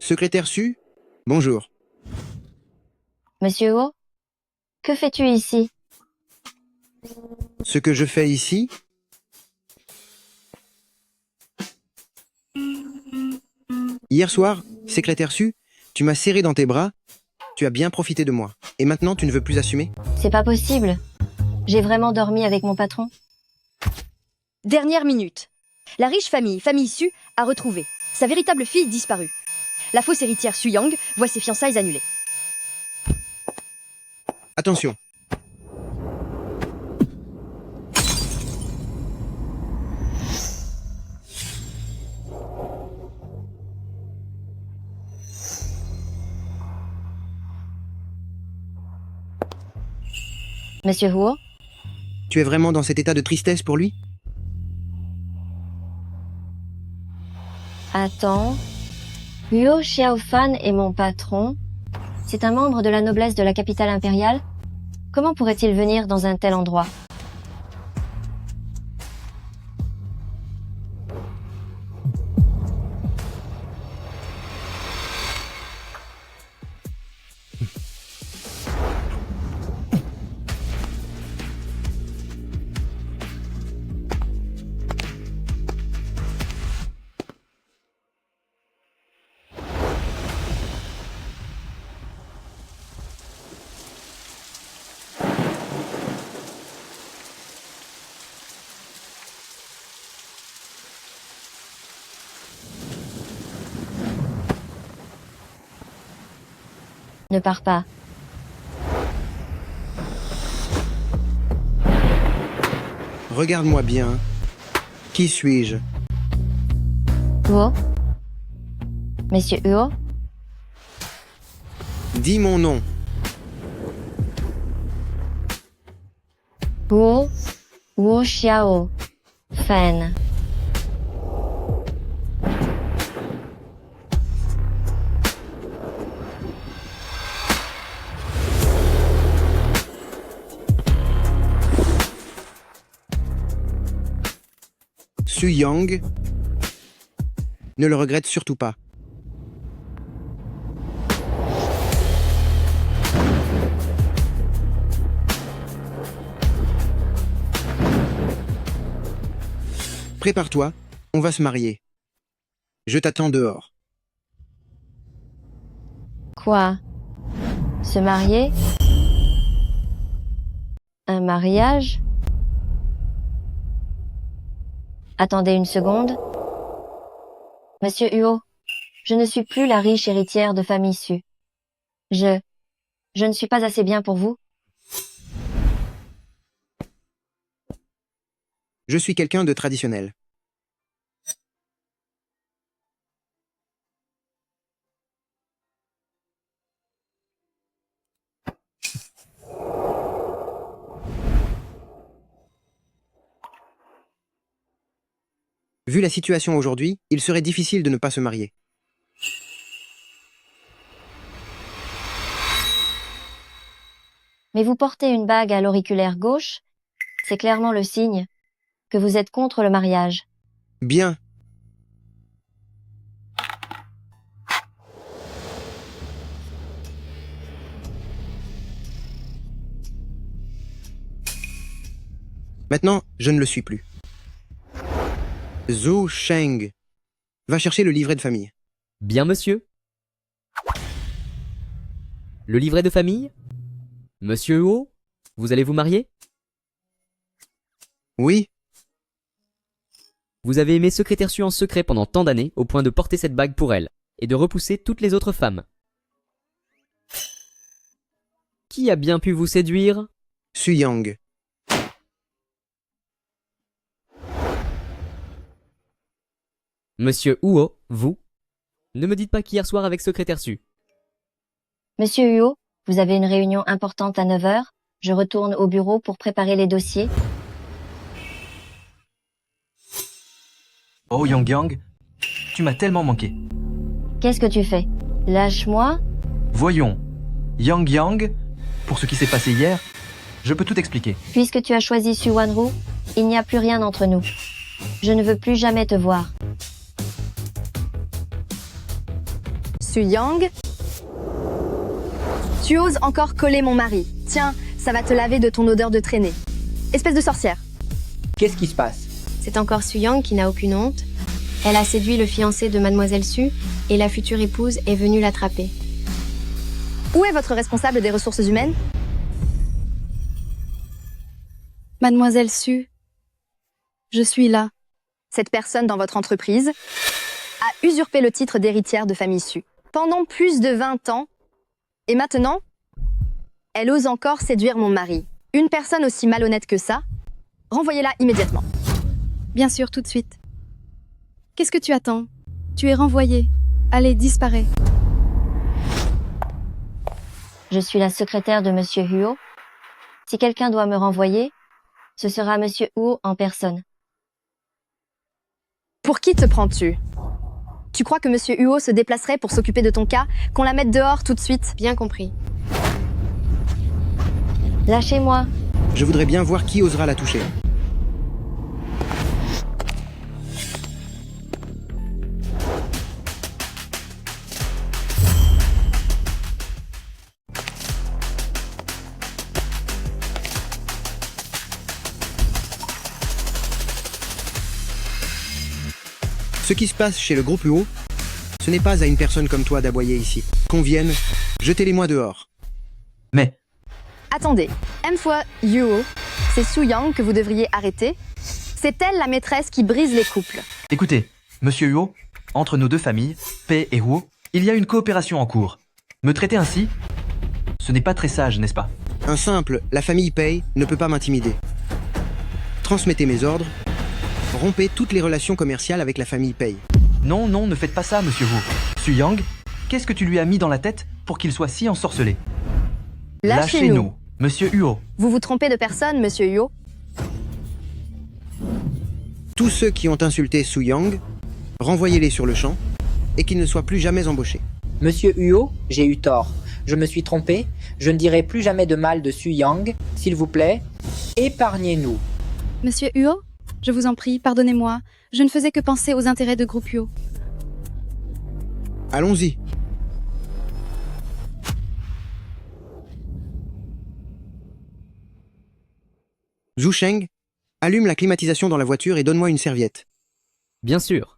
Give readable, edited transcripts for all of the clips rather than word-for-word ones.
Secrétaire Su, bonjour. Monsieur Ho, que fais-tu ici? Ce que je fais ici, hier soir, secrétaire Su, tu m'as serré dans tes bras, tu as bien profité de moi. Et maintenant, tu ne veux plus assumer? C'est pas possible. J'ai vraiment dormi avec mon patron. Dernière minute. La riche famille Su, a retrouvé sa véritable fille disparue. La fausse héritière Su Yang voit ses fiançailles annulées. Attention. Monsieur Huo, Tu es vraiment dans cet état de tristesse pour lui? attends. Huo Xiaofan est mon patron. C'est un membre de la noblesse de la capitale impériale. Comment pourrait-il venir dans un tel endroit? Ne pars pas. Regarde-moi bien. Qui suis-je? Huo? Monsieur Huo? Dis mon nom. Huo Xiao Fan. Su Yang. Ne le regrette surtout pas. Prépare-toi, on va se marier. Je t'attends dehors. Quoi? Se marier? Un mariage? Attendez une seconde. Monsieur Huo, je ne suis plus la riche héritière de famille Su. Je ne suis pas assez bien pour vous? Je suis quelqu'un de traditionnel. Vu la situation aujourd'hui, il serait difficile de ne pas se marier. Mais vous portez une bague à l'auriculaire gauche? C'est clairement le signe que vous êtes contre le mariage. Bien. Maintenant, je ne le suis plus. Zhou Sheng. Va chercher le livret de famille. Bien, monsieur. Le livret de famille? Monsieur Huo, vous allez vous marier? Oui, Vous avez aimé secrétaire Su en secret pendant tant d'années, au point de porter cette bague pour elle, et de repousser toutes les autres femmes. Qui a bien pu vous séduire? Su Yang. Monsieur Huo, vous? Ne me dites pas qu'hier soir avec secrétaire Su. Monsieur Huo, vous avez une réunion importante à 9 heures. Je retourne au bureau pour préparer les dossiers. Oh Yang Yang, tu m'as tellement manqué. Qu'est-ce que tu fais? Lâche-moi. Voyons, Yang Yang, pour ce qui s'est passé hier, je peux tout expliquer. Puisque tu as choisi Su Wanru, il n'y a plus rien entre nous. Je ne veux plus jamais te voir. Su Yang. Tu oses encore coller mon mari. Tiens, ça va te laver de ton odeur de traînée. Espèce de sorcière. Qu'est-ce qui se passe? C'est encore Su Yang qui n'a aucune honte. Elle a séduit le fiancé de Mademoiselle Su et la future épouse est venue l'attraper. Où est votre responsable des ressources humaines? Mademoiselle Su, je suis là. Cette personne dans votre entreprise a usurpé le titre d'héritière de famille Su pendant plus de 20 ans. Et maintenant, elle ose encore séduire mon mari. Une personne aussi malhonnête que ça, renvoyez-la immédiatement. Bien sûr, tout de suite. Qu'est-ce que tu attends? Tu es renvoyé. Allez, disparais. Je suis la secrétaire de Monsieur Huo. Si quelqu'un doit me renvoyer, ce sera Monsieur Huo en personne. Pour qui te prends-tu? Tu crois que Monsieur Huo se déplacerait pour s'occuper de ton cas, qu'on la mette dehors tout de suite? Bien compris. Lâchez-moi. Je voudrais bien voir qui osera la toucher. Ce qui se passe chez le groupe UO, ce n'est pas à une personne comme toi d'aboyer ici. Qu'on vienne, jetez-les-moi dehors. Mais, Attendez, M fois Huo, c'est Su Yang que vous devriez arrêter. C'est elle la maîtresse qui brise les couples. écoutez, Monsieur Huo, entre nos deux familles, Pei et Huo, il y a une coopération en cours. Me traiter ainsi, ce n'est pas très sage, n'est-ce pas? Un simple, la famille Pei, ne peut pas m'intimider. Transmettez mes ordres. Rompez toutes les relations commerciales avec la famille Pei. Non, non, ne faites pas ça, Monsieur Huo. Su Yang, qu'est-ce que tu lui as mis dans la tête pour qu'il soit si ensorcelé? Lâchez-nous. Monsieur Huo. Vous vous trompez de personne, Monsieur Huo. Tous ceux qui ont insulté Su Yang, renvoyez-les sur le champ et qu'ils ne soient plus jamais embauchés. Monsieur Huo, j'ai eu tort. Je me suis trompé. Je ne dirai plus jamais de mal de Su Yang. S'il vous plaît, épargnez-nous. Monsieur Huo, je vous en prie, pardonnez-moi. Je ne faisais que penser aux intérêts de groupe Huo. Allons-y. Zhu Sheng, allume la climatisation dans la voiture et donne-moi une serviette. Bien sûr.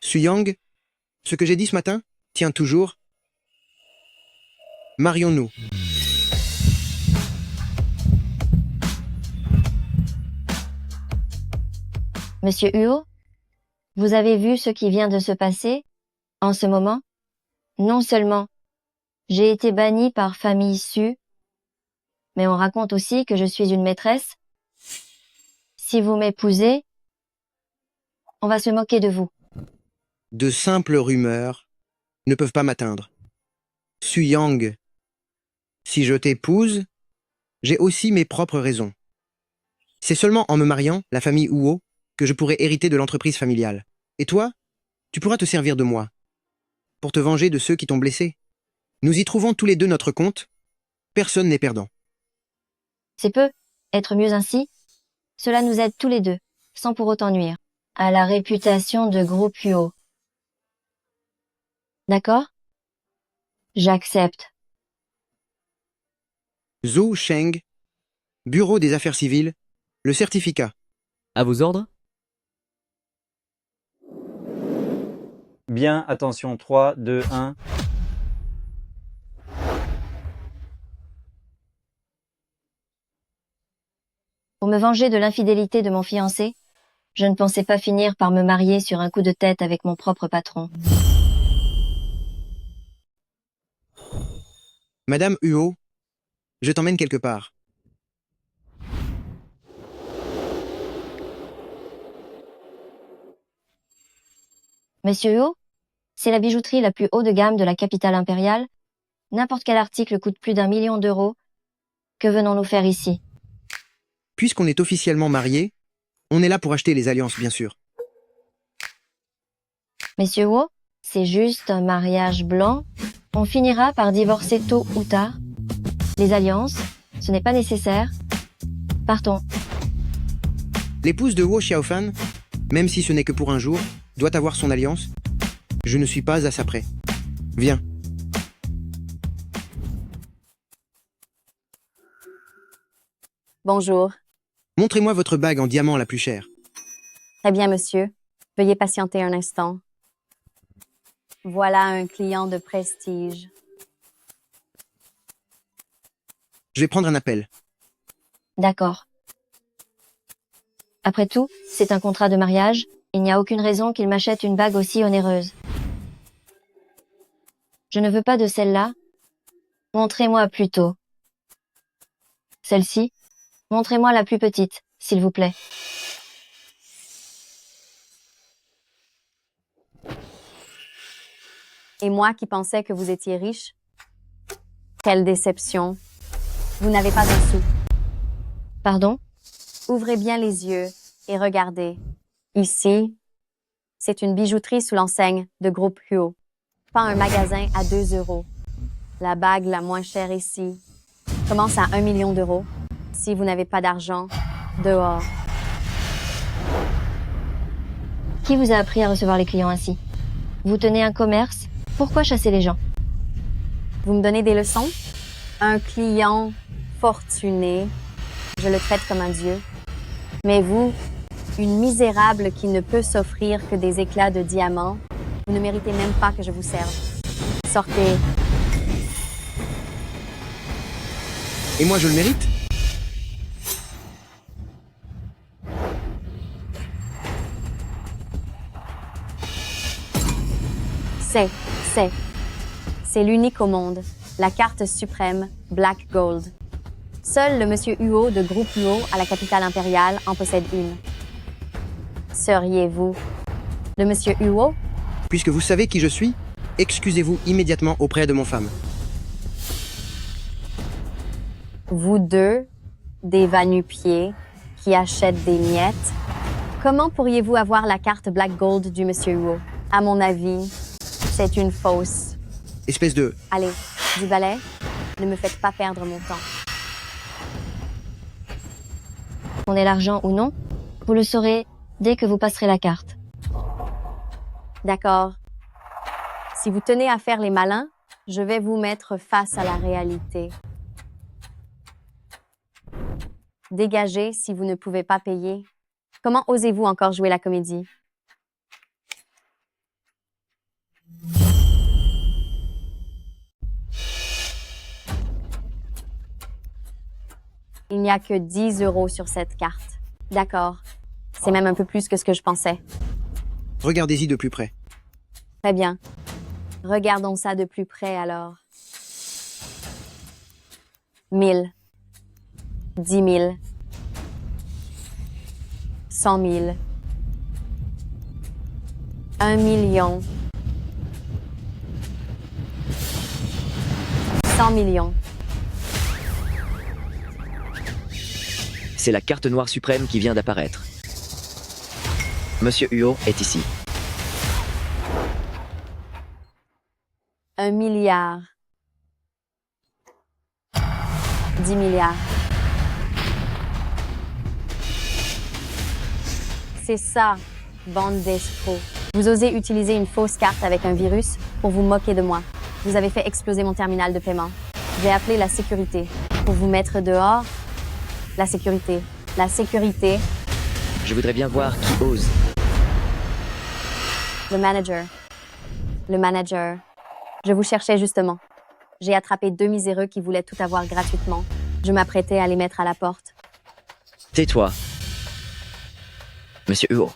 Su Yang, ce que j'ai dit ce matin tient toujours. Marions-nous. Monsieur Huo, vous avez vu ce qui vient de se passer en ce moment? Non seulement j'ai été bannie par famille Su, mais on raconte aussi que je suis une maîtresse. Si vous m'épousez, on va se moquer de vous. De simples rumeurs ne peuvent pas m'atteindre. Su Yang, si je t'épouse, j'ai aussi mes propres raisons. C'est seulement en me mariant, la famille Huo, que je pourrai hériter de l'entreprise familiale. Et toi, tu pourras te servir de moi, pour te venger de ceux qui t'ont blessé. Nous y trouvons tous les deux notre compte. Personne n'est perdant. C'est peu, être mieux ainsi. Cela nous aide tous les deux, sans pour autant nuire à la réputation de groupe Huo. D'accord? J'accepte. Zhu Sheng, Bureau des Affaires civiles, le certificat. À vos ordres? Bien, attention, 3, 2, 1. Pour me venger de l'infidélité de mon fiancé, je ne pensais pas finir par me marier sur un coup de tête avec mon propre patron. Madame Huo, je t'emmène quelque part. Monsieur Huo, c'est la bijouterie la plus haut de gamme de la capitale impériale. N'importe quel article coûte plus d'1 million d'euros. Que venons-nous faire ici? Puisqu'on est officiellement mariés, on est là pour acheter les alliances, bien sûr. Messieurs Wu, c'est juste un mariage blanc. On finira par divorcer tôt ou tard. Les alliances, ce n'est pas nécessaire. Partons. L'épouse de Wu Xiaofan, même si ce n'est que pour un jour, doit avoir son alliance. Je ne suis pas à ça près. Viens. Bonjour. Montrez-moi votre bague en diamant la plus chère. Très bien, monsieur. Veuillez patienter un instant. Voilà un client de prestige. Je vais prendre un appel. D'accord. Après tout, c'est un contrat de mariage. Il n'y a aucune raison qu'il m'achète une bague aussi onéreuse. Je ne veux pas de celle-là. Montrez-moi plutôt. Celle-ci. Montrez-moi la plus petite, s'il vous plaît. Et moi qui pensais que vous étiez riche? Quelle déception. Vous n'avez pas un sou. Pardon? Ouvrez bien les yeux et regardez. Ici, c'est une bijouterie sous l'enseigne de Groupe Huo. Pas un magasin à 2 €. La bague la moins chère ici commence à 1 million d'euros. Si vous n'avez pas d'argent, dehors. Qui vous a appris à recevoir les clients ainsi? Vous tenez un commerce? Pourquoi chasser les gens? Vous me donnez des leçons? Un client fortuné, je le traite comme un dieu. Mais vous, une misérable qui ne peut s'offrir que des éclats de diamants, vous ne méritez même pas que je vous serve. Sortez. Et moi, je le mérite? C'est l'unique au monde, la carte suprême Black Gold. Seul le monsieur Huo de Groupe Huo à la capitale impériale en possède une. Seriez-vous le monsieur Huo? Puisque vous savez qui je suis, excusez-vous immédiatement auprès de mon femme. Vous deux, des va-nu-pieds qui achètent des miettes, comment pourriez-vous avoir la carte Black Gold du monsieur Huo? À mon avis, c'est une fausse. Espèce de... Allez, du balai, ne me faites pas perdre mon temps. On ait l'argent ou non, vous le saurez dès que vous passerez la carte. D'accord. Si vous tenez à faire les malins, je vais vous mettre face à la réalité. Dégagez si vous ne pouvez pas payer. Comment osez-vous encore jouer la comédie? Il n'y a que 10 € sur cette carte. D'accord. C'est même un peu plus que ce que je pensais. Regardez-y de plus près. Très bien. Regardons ça de plus près alors. 1000. 10 000. 100 000. 1 million. 100 millions. C'est la carte noire suprême qui vient d'apparaître. Monsieur Huo est ici. 1 milliard. 10 milliards. C'est ça, bande d'escrocs. Vous osez utiliser une fausse carte avec un virus pour vous moquer de moi. Vous avez fait exploser mon terminal de paiement. J'ai appelé la sécurité pour vous mettre dehors. La sécurité. La sécurité. Je voudrais bien voir qui ose. Le manager. Le manager. Je vous cherchais justement. J'ai attrapé 2 miséreux qui voulaient tout avoir gratuitement. Je m'apprêtais à les mettre à la porte. Tais-toi. Monsieur Huo.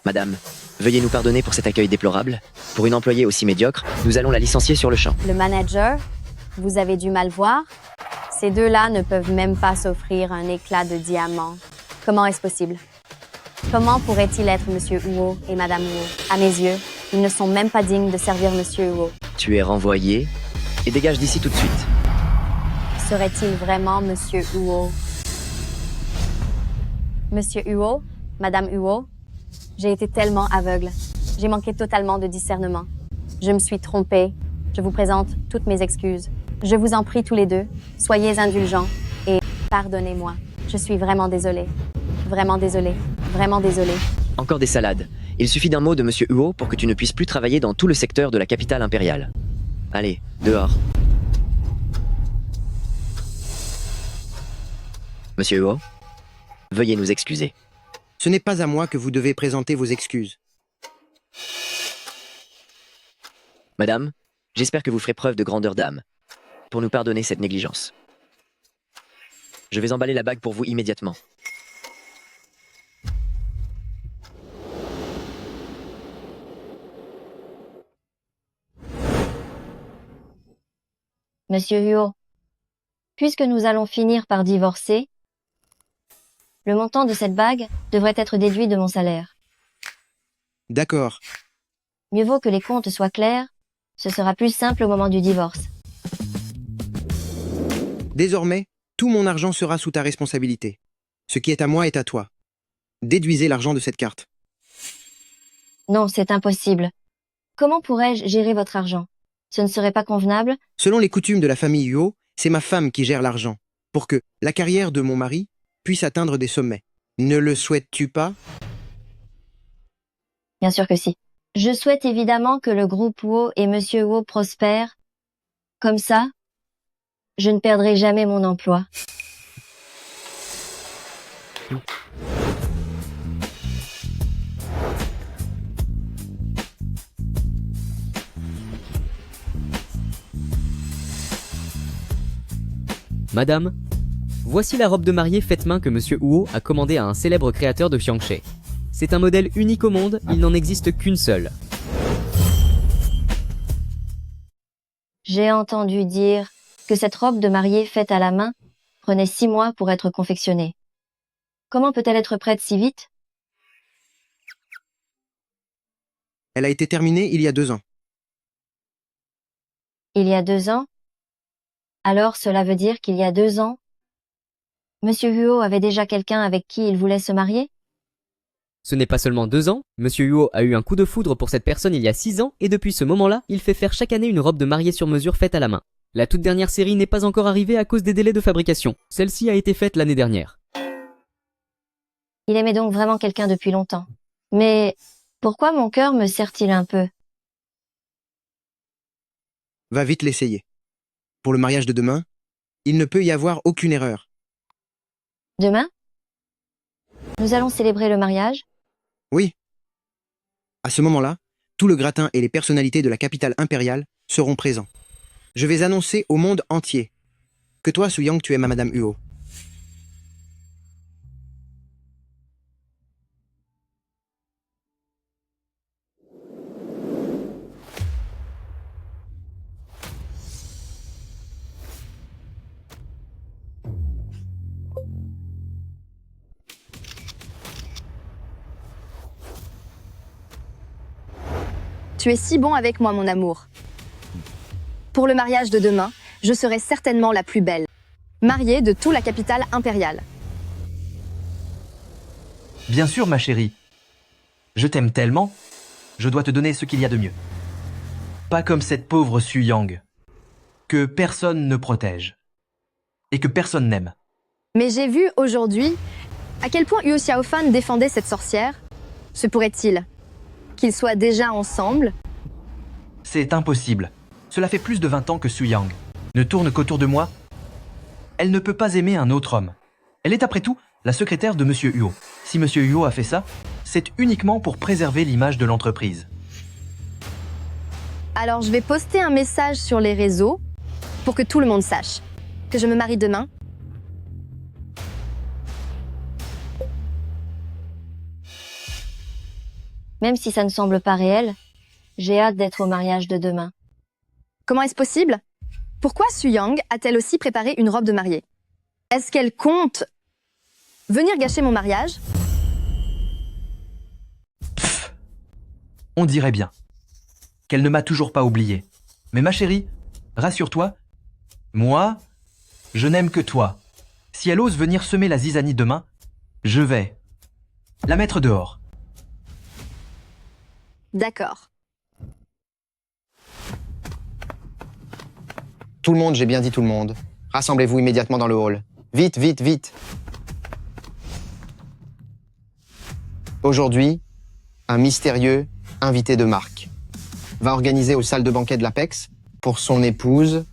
Madame, veuillez nous pardonner pour cet accueil déplorable. Pour une employée aussi médiocre, nous allons la licencier sur le champ. Le manager, vous avez du mal voir? Ces deux-là ne peuvent même pas s'offrir un éclat de diamant. Comment est-ce possible? Comment pourrait-il être Monsieur Huo et Madame Huo? À mes yeux, ils ne sont même pas dignes de servir Monsieur Huo. Tu es renvoyé et dégage d'ici tout de suite. Serait-il vraiment Monsieur Huo? Monsieur Huo? Madame Huo? J'ai été tellement aveugle. J'ai manqué totalement de discernement. Je me suis trompée. Je vous présente toutes mes excuses. Je vous en prie tous les deux, soyez indulgents et pardonnez-moi. Je suis vraiment désolée. Vraiment désolée. Vraiment désolée. Encore des salades. Il suffit d'un mot de Monsieur Huo pour que tu ne puisses plus travailler dans tout le secteur de la capitale impériale. Allez, dehors. Monsieur Huo, veuillez nous excuser. Ce n'est pas à moi que vous devez présenter vos excuses. Madame, j'espère que vous ferez preuve de grandeur d'âme pour nous pardonner cette négligence. Je vais emballer la bague pour vous immédiatement. Monsieur Huo, puisque nous allons finir par divorcer, le montant de cette bague devrait être déduit de mon salaire. D'accord. Mieux vaut que les comptes soient clairs, ce sera plus simple au moment du divorce. Désormais, tout mon argent sera sous ta responsabilité. Ce qui est à moi est à toi. Déduisez l'argent de cette carte. Non, c'est impossible. Comment pourrais-je gérer votre argent? Ce ne serait pas convenable? Selon les coutumes de la famille Huo, c'est ma femme qui gère l'argent, pour que la carrière de mon mari puisse atteindre des sommets. Ne le souhaites-tu pas? Bien sûr que si. Je souhaite évidemment que le groupe Huo et Monsieur Huo prospèrent. Comme ça, je ne perdrai jamais mon emploi. Madame, voici la robe de mariée faite main que Monsieur Huo a commandée à un célèbre créateur de Xiangxie. C'est un modèle unique au monde, il n'en existe qu'une seule. J'ai entendu dire que cette robe de mariée faite à la main prenait 6 mois pour être confectionnée. Comment peut-elle être prête si vite? Elle a été terminée il y a 2 ans. Il y a 2 ans? Alors cela veut dire qu'il y a 2 ans, Monsieur Huo avait déjà quelqu'un avec qui il voulait se marier? Ce n'est pas seulement 2 ans, Monsieur Huo a eu un coup de foudre pour cette personne il y a 6 ans et depuis ce moment-là, il fait faire chaque année une robe de mariée sur mesure faite à la main. La toute dernière série n'est pas encore arrivée à cause des délais de fabrication. Celle-ci a été faite l'année dernière. Il aimait donc vraiment quelqu'un depuis longtemps. Mais pourquoi mon cœur me serre-t-il un peu? Va vite l'essayer. Pour le mariage de demain, il ne peut y avoir aucune erreur. Demain? Nous allons célébrer le mariage? Oui. À ce moment-là, tout le gratin et les personnalités de la capitale impériale seront présents. Je vais annoncer au monde entier que toi, Suyang, tu es ma Madame Huo. Tu es si bon avec moi, mon amour. Pour le mariage de demain, je serai certainement la plus belle, mariée de toute la capitale impériale. Bien sûr, ma chérie. Je t'aime tellement, je dois te donner ce qu'il y a de mieux. Pas comme cette pauvre Suyang, que personne ne protège, et que personne n'aime. Mais j'ai vu aujourd'hui à quel point Huo Xiaofan défendait cette sorcière. Se pourrait-il qu'ils soient déjà ensemble? C'est impossible. Cela fait plus de 20 ans que Suyang ne tourne qu'autour de moi. Elle ne peut pas aimer un autre homme. Elle est après tout la secrétaire de Monsieur Huo. Si Monsieur Huo a fait ça, c'est uniquement pour préserver l'image de l'entreprise. Alors je vais poster un message sur les réseaux pour que tout le monde sache que je me marie demain. Même si ça ne semble pas réel, j'ai hâte d'être au mariage de demain. Comment est-ce possible? Pourquoi Suyang a-t-elle aussi préparé une robe de mariée? Est-ce qu'elle compte venir gâcher mon mariage? Pfff. On dirait bien qu'elle ne m'a toujours pas oublié. Mais ma chérie, rassure-toi, moi, je n'aime que toi. Si elle ose venir semer la zizanie demain, je vais la mettre dehors. D'accord. Tout le monde, j'ai bien dit tout le monde. Rassemblez-vous immédiatement dans le hall. Vite, vite, vite. Aujourd'hui, un mystérieux invité de marque va organiser aux salles de banquet de l'Apex, pour son épouse,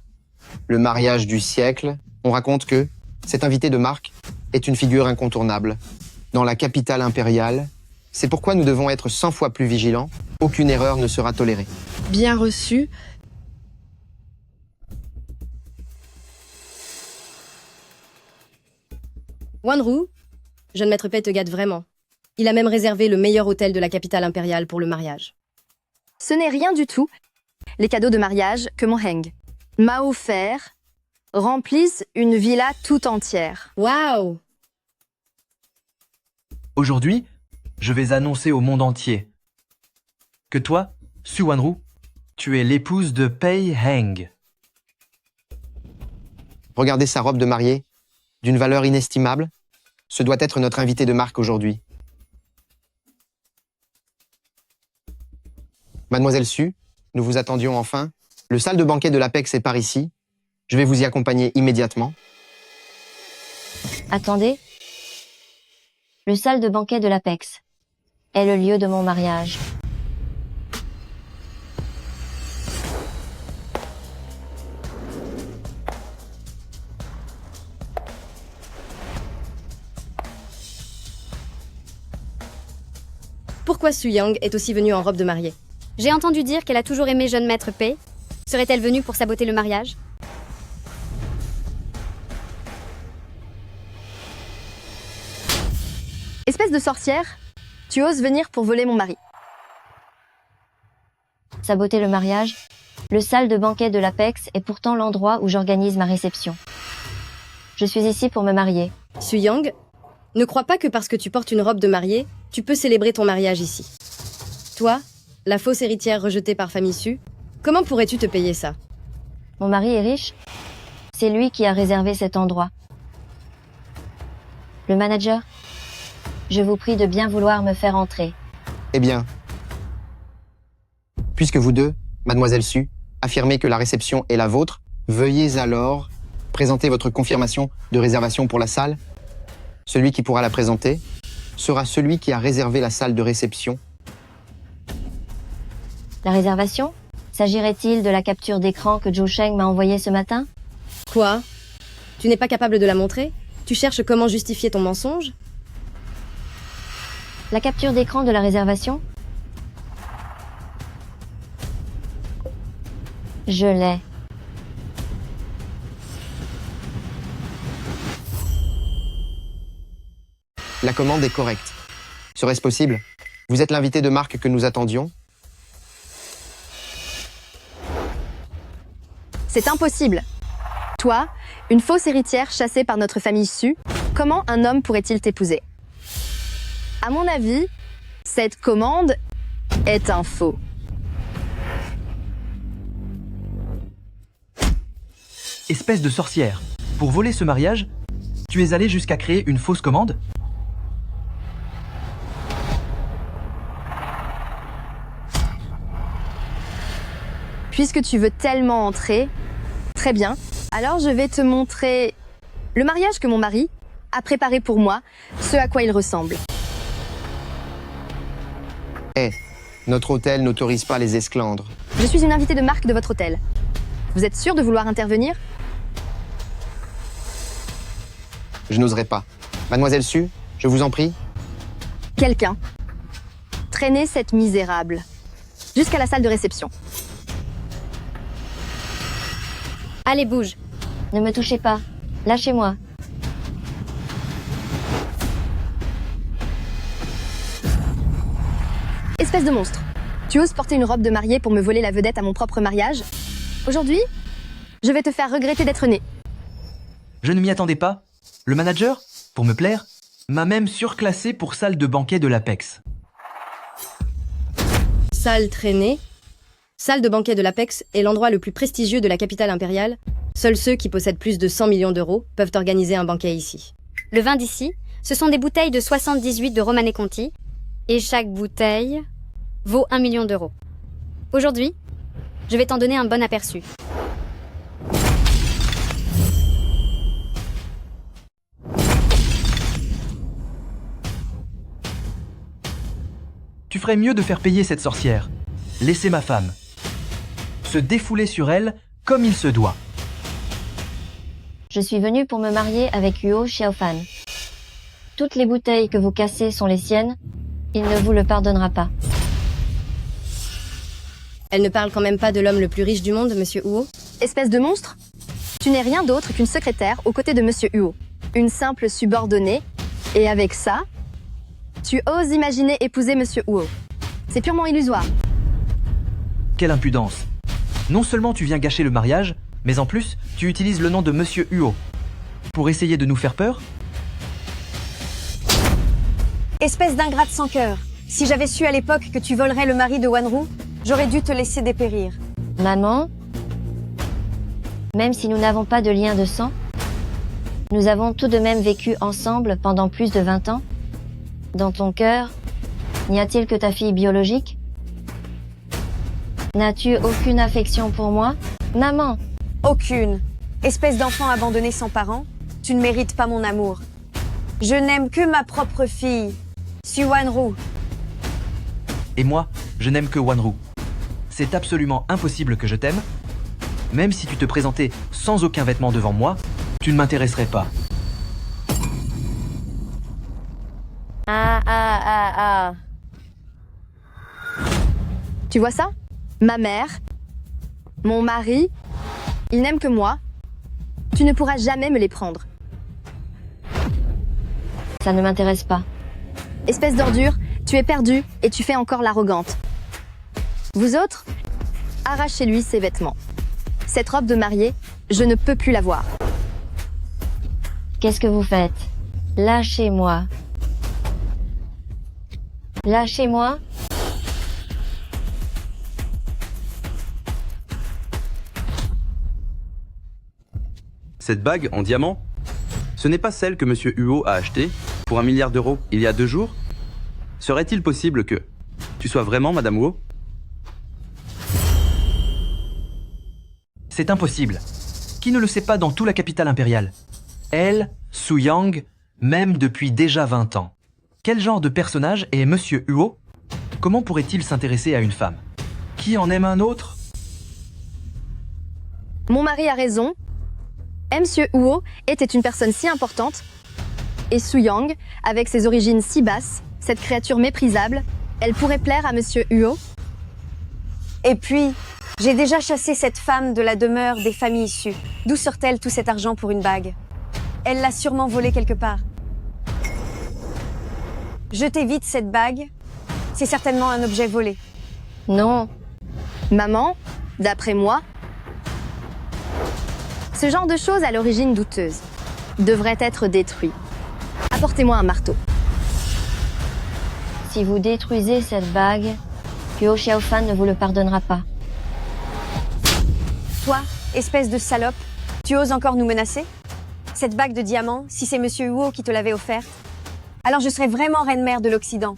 le mariage du siècle. On raconte que cet invité de marque est une figure incontournable dans la capitale impériale. C'est pourquoi nous devons être 100 fois plus vigilants. Aucune erreur ne sera tolérée. Bien reçu. Wanru, jeune maître Pei te gâte vraiment. Il a même réservé le meilleur hôtel de la capitale impériale pour le mariage. Ce n'est rien du tout. Les cadeaux de mariage que mon Heng m'a offert remplissent une villa tout entière. Waouh! Aujourd'hui, je vais annoncer au monde entier que toi, Su Wanru, tu es l'épouse de Pei Heng. Regardez sa robe de mariée, d'une valeur inestimable. Ce doit être notre invité de marque aujourd'hui. Mademoiselle Su, nous vous attendions enfin. Le salle de banquet de l'Apex est par ici. Je vais vous y accompagner immédiatement. Attendez. Le salle de banquet de l'Apex est le lieu de mon mariage. Pourquoi Su Yang est aussi venue en robe de mariée? J'ai entendu dire qu'elle a toujours aimé jeune maître Pei. Serait-elle venue pour saboter le mariage? Espèce de sorcière, tu oses venir pour voler mon mari. Saboter le mariage? Le salle de banquet de l'Apex est pourtant l'endroit où j'organise ma réception. Je suis ici pour me marier. Su Yang, ne crois pas que parce que tu portes une robe de mariée, tu peux célébrer ton mariage ici. Toi, la fausse héritière rejetée par famille Su, comment pourrais-tu te payer ça? Mon mari est riche. C'est lui qui a réservé cet endroit. Le manager, je vous prie de bien vouloir me faire entrer. Eh bien, puisque vous deux, Mademoiselle Su, affirmez que la réception est la vôtre, veuillez alors présenter votre confirmation de réservation pour la salle. Celui qui pourra la présenter sera celui qui a réservé la salle de réception. La réservation? S'agirait-il de la capture d'écran que Zhou Sheng m'a envoyée ce matin? Quoi? Tu n'es pas capable de la montrer? Tu cherches comment justifier ton mensonge? La capture d'écran de la réservation? Je l'ai. La commande est correcte. Serait-ce possible? Vous êtes l'invité de marque que nous attendions? C'est impossible. Toi, une fausse héritière chassée par notre famille Su, comment un homme pourrait-il t'épouser? À mon avis, cette commande est un faux. Espèce de sorcière, pour voler ce mariage, tu es allé jusqu'à créer une fausse commande? Puisque tu veux tellement entrer, très bien, alors je vais te montrer le mariage que mon mari a préparé pour moi, ce à quoi il ressemble. Notre hôtel n'autorise pas les esclandres. Je suis une invitée de marque de votre hôtel. Vous êtes sûr de vouloir intervenir? Je n'oserais pas. Mademoiselle Su, je vous en prie. Quelqu'un. Traînez cette misérable jusqu'à la salle de réception. Allez, bouge. Ne me touchez pas. Lâchez-moi. Espèce de monstre. Tu oses porter une robe de mariée pour me voler la vedette à mon propre mariage? Aujourd'hui, je vais te faire regretter d'être né. Je ne m'y attendais pas. Le manager, pour me plaire, m'a même surclassé pour salle de banquet de l'Apex. Salle traînée. Salle de banquet de l'Apex est l'endroit le plus prestigieux de la capitale impériale. Seuls ceux qui possèdent plus de 100 millions d'euros peuvent organiser un banquet ici. Le vin d'ici, ce sont des bouteilles de 78 de Romanée Conti. Et chaque bouteille vaut 1 million d'euros. Aujourd'hui, je vais t'en donner un bon aperçu. Tu ferais mieux de faire payer cette sorcière. Laissez ma femme. Se défouler sur elle comme il se doit. Je suis venue pour me marier avec Huo Xiaofan. Toutes les bouteilles que vous cassez sont les siennes. Il ne vous le pardonnera pas. Elle ne parle quand même pas de l'homme le plus riche du monde, Monsieur Huo. Espèce de monstre? Tu n'es rien d'autre qu'une secrétaire aux côtés de Monsieur Huo. Une simple subordonnée. Et avec ça, tu oses imaginer épouser Monsieur Huo. C'est purement illusoire. Quelle impudence. Non seulement tu viens gâcher le mariage, mais en plus, tu utilises le nom de Monsieur Huo. Pour essayer de nous faire peur? Espèce d'ingrate sans cœur. Si j'avais su à l'époque que tu volerais le mari de Wanru, j'aurais dû te laisser dépérir. Maman, même si nous n'avons pas de lien de sang, nous avons tout de même vécu ensemble pendant plus de 20 ans. Dans ton cœur, n'y a-t-il que ta fille biologique? N'as-tu aucune affection pour moi, maman? Aucune. Espèce d'enfant abandonné sans parents, tu ne mérites pas mon amour. Je n'aime que ma propre fille, Su Wanru. Et moi, je n'aime que Wanru. C'est absolument impossible que je t'aime. Même si tu te présentais sans aucun vêtement devant moi, tu ne m'intéresserais pas. Tu vois ça? Ma mère, mon mari, ils n'aiment que moi. Tu ne pourras jamais me les prendre. Ça ne m'intéresse pas. Espèce d'ordure, tu es perdue et tu fais encore l'arrogante. Vous autres, arrachez-lui ses vêtements. Cette robe de mariée, je ne peux plus la voir. Qu'est-ce que vous faites? Lâchez-moi. Lâchez-moi. Cette bague en diamant, ce n'est pas celle que Monsieur Huo a achetée pour 1 milliard d'euros il y a 2 jours? Serait-il possible que tu sois vraiment Madame Huo? C'est impossible. Qui ne le sait pas dans toute la capitale impériale? Elle, Su Yang, même depuis déjà 20 ans. Quel genre de personnage est Monsieur Huo? Comment pourrait-il s'intéresser à une femme? Qui en aime un autre? Mon mari a raison. Monsieur Huo était une personne si importante. Et Su Yang, avec ses origines si basses, cette créature méprisable, elle pourrait plaire à Monsieur Huo? Et puis, j'ai déjà chassé cette femme de la demeure des familles issues. D'où sort-elle tout cet argent pour une bague? Elle l'a sûrement volée quelque part. Jetez vite cette bague. C'est certainement un objet volé. Non. Maman, d'après moi, ce genre de choses à l'origine douteuse devrait être détruit. Apportez-moi un marteau. Si vous détruisez cette bague, Huo Xiaofan ne vous le pardonnera pas. Toi, espèce de salope, tu oses encore nous menacer? Cette bague de diamant, si c'est Monsieur Huo qui te l'avait offerte, alors je serais vraiment reine-mère de l'Occident.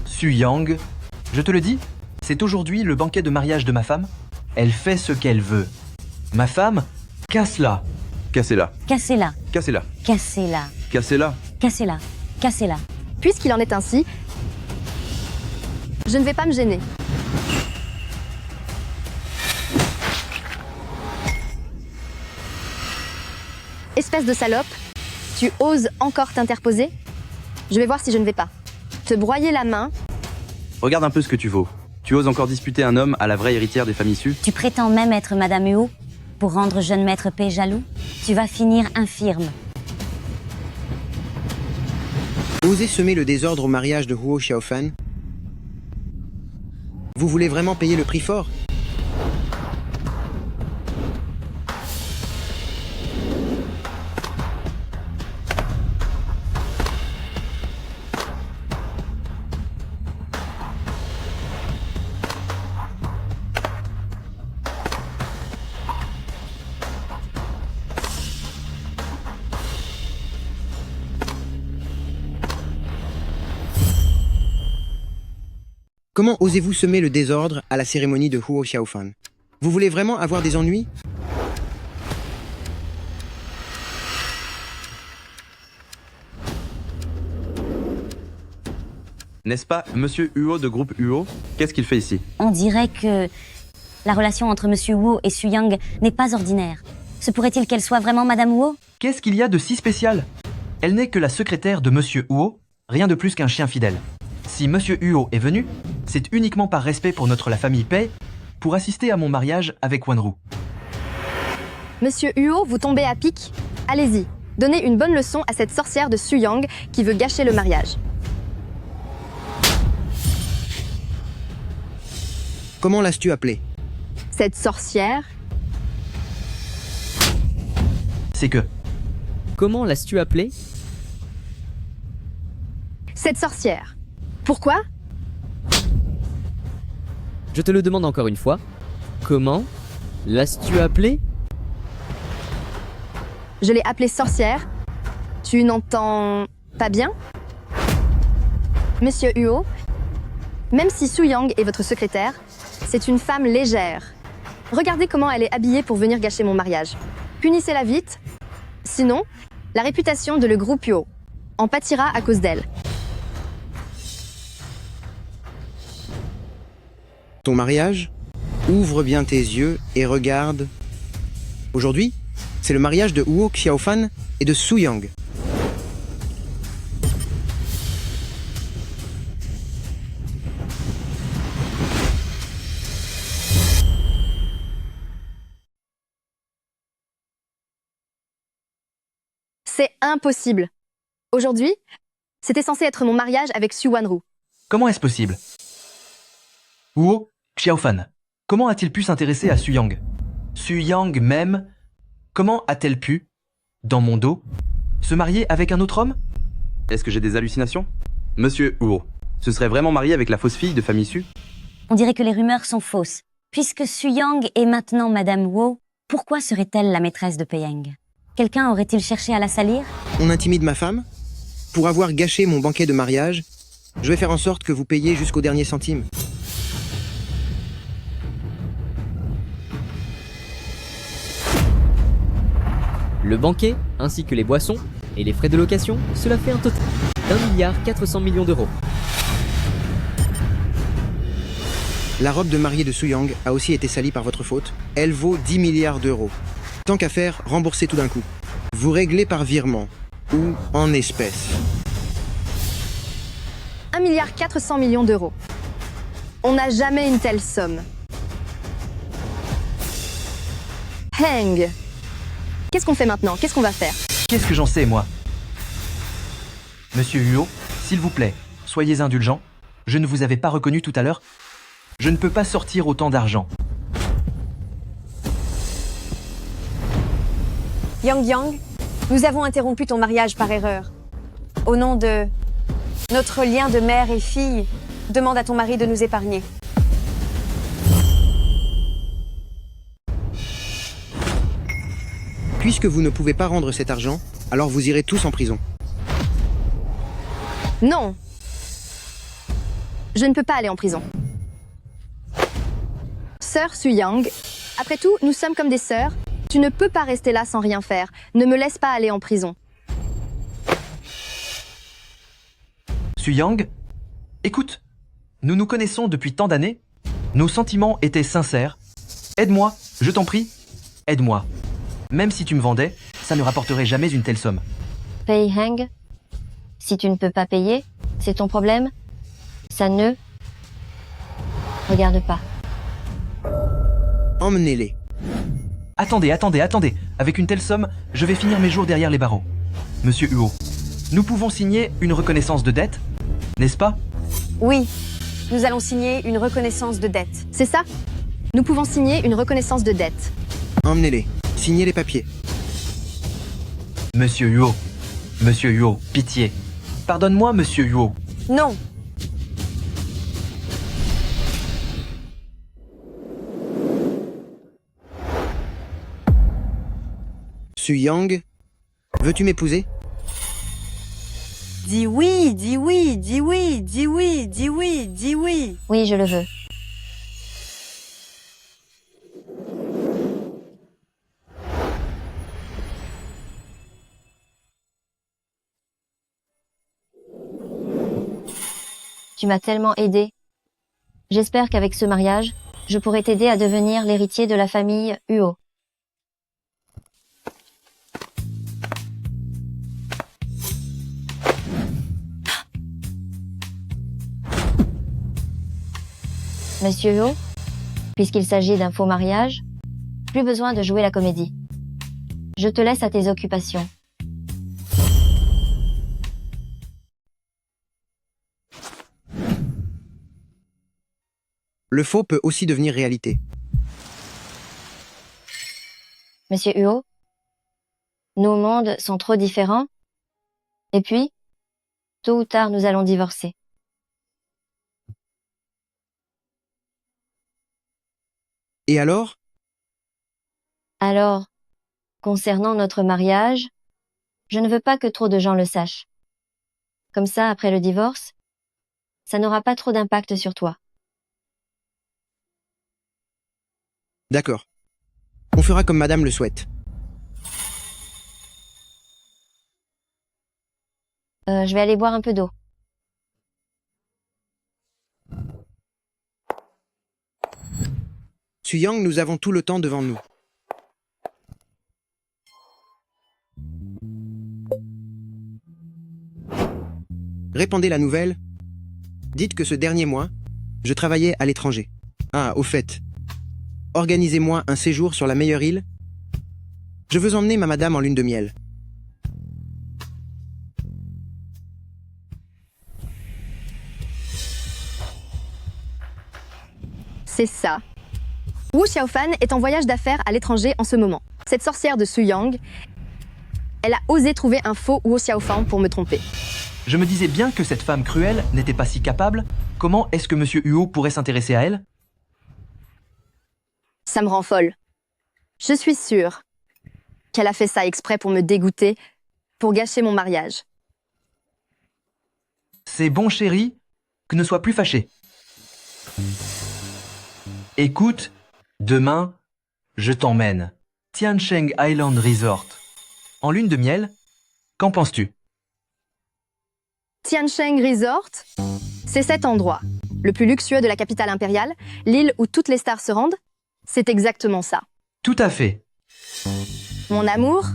Su Yang, je te le dis, c'est aujourd'hui le banquet de mariage de ma femme. Elle fait ce qu'elle veut. Ma femme, casse-la. Cassez-la. Cassez-la. Cassez-la. Cassez-la. Cassez-la. Cassez-la. Cassez-la. Puisqu'il en est ainsi, je ne vais pas me gêner. Espèce de salope, tu oses encore t'interposer? Je vais voir si je ne vais pas. Te broyer la main. Regarde un peu ce que tu vaux. Tu oses encore disputer un homme à la vraie héritière des familles issues? Tu prétends même être Madame Huo pour rendre jeune maître P jaloux? Tu vas finir infirme. Osez semer le désordre au mariage de Huo Xiaofan? Vous voulez vraiment payer le prix fort? Comment osez-vous semer le désordre à la cérémonie de Huo Xiaofan? Vous voulez vraiment avoir des ennuis? N'est-ce pas Monsieur Huo de groupe Huo? Qu'est-ce qu'il fait ici? On dirait que la relation entre Monsieur Huo et Su Yang n'est pas ordinaire. Se pourrait-il qu'elle soit vraiment Madame Huo? Qu'est-ce qu'il y a de si spécial? Elle n'est que la secrétaire de Monsieur Huo, rien de plus qu'un chien fidèle. Si Monsieur Huo est venu, c'est uniquement par respect pour la famille Pei, pour assister à mon mariage avec Wanru. Monsieur Huo, vous tombez à pic? Allez-y, donnez une bonne leçon à cette sorcière de Su Yang qui veut gâcher le mariage. Comment l'as-tu appelée? Cette sorcière? C'est que... Comment l'as-tu appelée? Cette sorcière. Pourquoi? Je te le demande encore une fois. Comment l'as-tu appelée? Je l'ai appelée sorcière. Tu n'entends pas bien? Monsieur Huo, même si Su Yang est votre secrétaire, c'est une femme légère. Regardez comment elle est habillée pour venir gâcher mon mariage. Punissez-la vite. Sinon, la réputation de le groupe Huo en pâtira à cause d'elle. Ton mariage? Ouvre bien tes yeux et regarde. Aujourd'hui, c'est le mariage de Huo Xiaofan et de Su Yang. C'est impossible. Aujourd'hui, c'était censé être mon mariage avec Su Wanru. Comment est-ce possible? Huo Xiaofan, comment a-t-il pu s'intéresser à Su Yang? Su Yang même, comment a-t-elle pu, dans mon dos, se marier avec un autre homme? Est-ce que j'ai des hallucinations? Monsieur Huo, se serait vraiment marié avec la fausse fille de famille Su? On dirait que les rumeurs sont fausses. Puisque Su Yang est maintenant Madame Huo, pourquoi serait-elle la maîtresse de Peiyang? Quelqu'un aurait-il cherché à la salir? On intimide ma femme? Pour avoir gâché mon banquet de mariage, je vais faire en sorte que vous payiez jusqu'au dernier centime. Le banquet, ainsi que les boissons et les frais de location, cela fait un total d'1,4 milliard d'euros. La robe de mariée de Su Yang a aussi été salie par votre faute. Elle vaut 10 milliards d'euros. Tant qu'à faire, remboursez tout d'un coup. Vous réglez par virement ou en espèces. 1,4 milliard d'euros. On n'a jamais une telle somme. Hang. Qu'est-ce qu'on fait maintenant? Qu'est-ce qu'on va faire? Qu'est-ce que j'en sais, moi? Monsieur Huo, s'il vous plaît, soyez indulgent. Je ne vous avais pas reconnu tout à l'heure. Je ne peux pas sortir autant d'argent. Yang Yang, nous avons interrompu ton mariage par erreur. Au nom de notre lien de mère et fille, demande à ton mari de nous épargner. Puisque vous ne pouvez pas rendre cet argent, alors vous irez tous en prison. Non. Je ne peux pas aller en prison. Sœur Su Yang, après tout, nous sommes comme des sœurs. Tu ne peux pas rester là sans rien faire. Ne me laisse pas aller en prison. Su Yang, écoute, nous nous connaissons depuis tant d'années. Nos sentiments étaient sincères. Aide-moi, je t'en prie, aide-moi. Même si tu me vendais, ça ne rapporterait jamais une telle somme. Pei Hang, si tu ne peux pas payer, c'est ton problème. Ça ne regarde pas. Emmenez-les. Attendez. Avec une telle somme, je vais finir mes jours derrière les barreaux. Monsieur Huo, nous pouvons signer une reconnaissance de dette, n'est-ce pas? Oui, nous allons signer une reconnaissance de dette. C'est ça? Nous pouvons signer une reconnaissance de dette. Emmenez-les. Signez les papiers. Monsieur Huo, pitié. Pardonne-moi, Monsieur Huo. Non. Su Yang, veux-tu m'épouser? Dis oui, dis oui, dis oui, dis oui, dis oui, dis oui. Oui, je le veux. Tu m'as tellement aidé. J'espère qu'avec ce mariage, je pourrai t'aider à devenir l'héritier de la famille Huo. Monsieur Huo, puisqu'il s'agit d'un faux mariage, plus besoin de jouer la comédie. Je te laisse à tes occupations. Le faux peut aussi devenir réalité. Monsieur Huo, nos mondes sont trop différents. Et puis, tôt ou tard, nous allons divorcer. Et alors? Alors, concernant notre mariage, je ne veux pas que trop de gens le sachent. Comme ça, après le divorce, ça n'aura pas trop d'impact sur toi. D'accord. On fera comme madame le souhaite. Je vais aller boire un peu d'eau. Suyang, nous avons tout le temps devant nous. Répandez la nouvelle. Dites que ce dernier mois, je travaillais à l'étranger. Ah, au fait, organisez-moi un séjour sur la meilleure île. Je veux emmener ma madame en lune de miel. C'est ça. Wu Xiaofan est en voyage d'affaires à l'étranger en ce moment. Cette sorcière de Suyang, elle a osé trouver un faux Wu Xiaofan pour me tromper. Je me disais bien que cette femme cruelle n'était pas si capable. Comment est-ce que Monsieur Huo pourrait s'intéresser à elle? Ça me rend folle. Je suis sûre qu'elle a fait ça exprès pour me dégoûter, pour gâcher mon mariage. C'est bon, chérie, que ne sois plus fâché. Écoute, demain, je t'emmène. Tiancheng Island Resort. En lune de miel, qu'en penses-tu? Tiancheng Resort, c'est cet endroit, le plus luxueux de la capitale impériale, l'île où toutes les stars se rendent. C'est exactement ça. Tout à fait. Mon amour,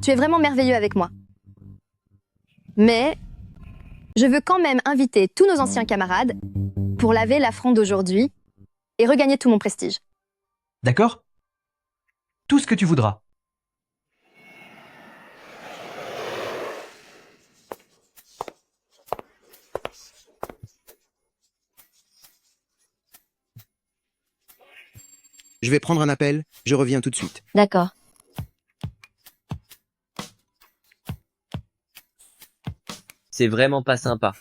tu es vraiment merveilleux avec moi. Mais je veux quand même inviter tous nos anciens camarades pour laver l'affront d'aujourd'hui et regagner tout mon prestige. D'accord? Tout ce que tu voudras. Je vais prendre un appel, je reviens tout de suite. D'accord. C'est vraiment pas sympa.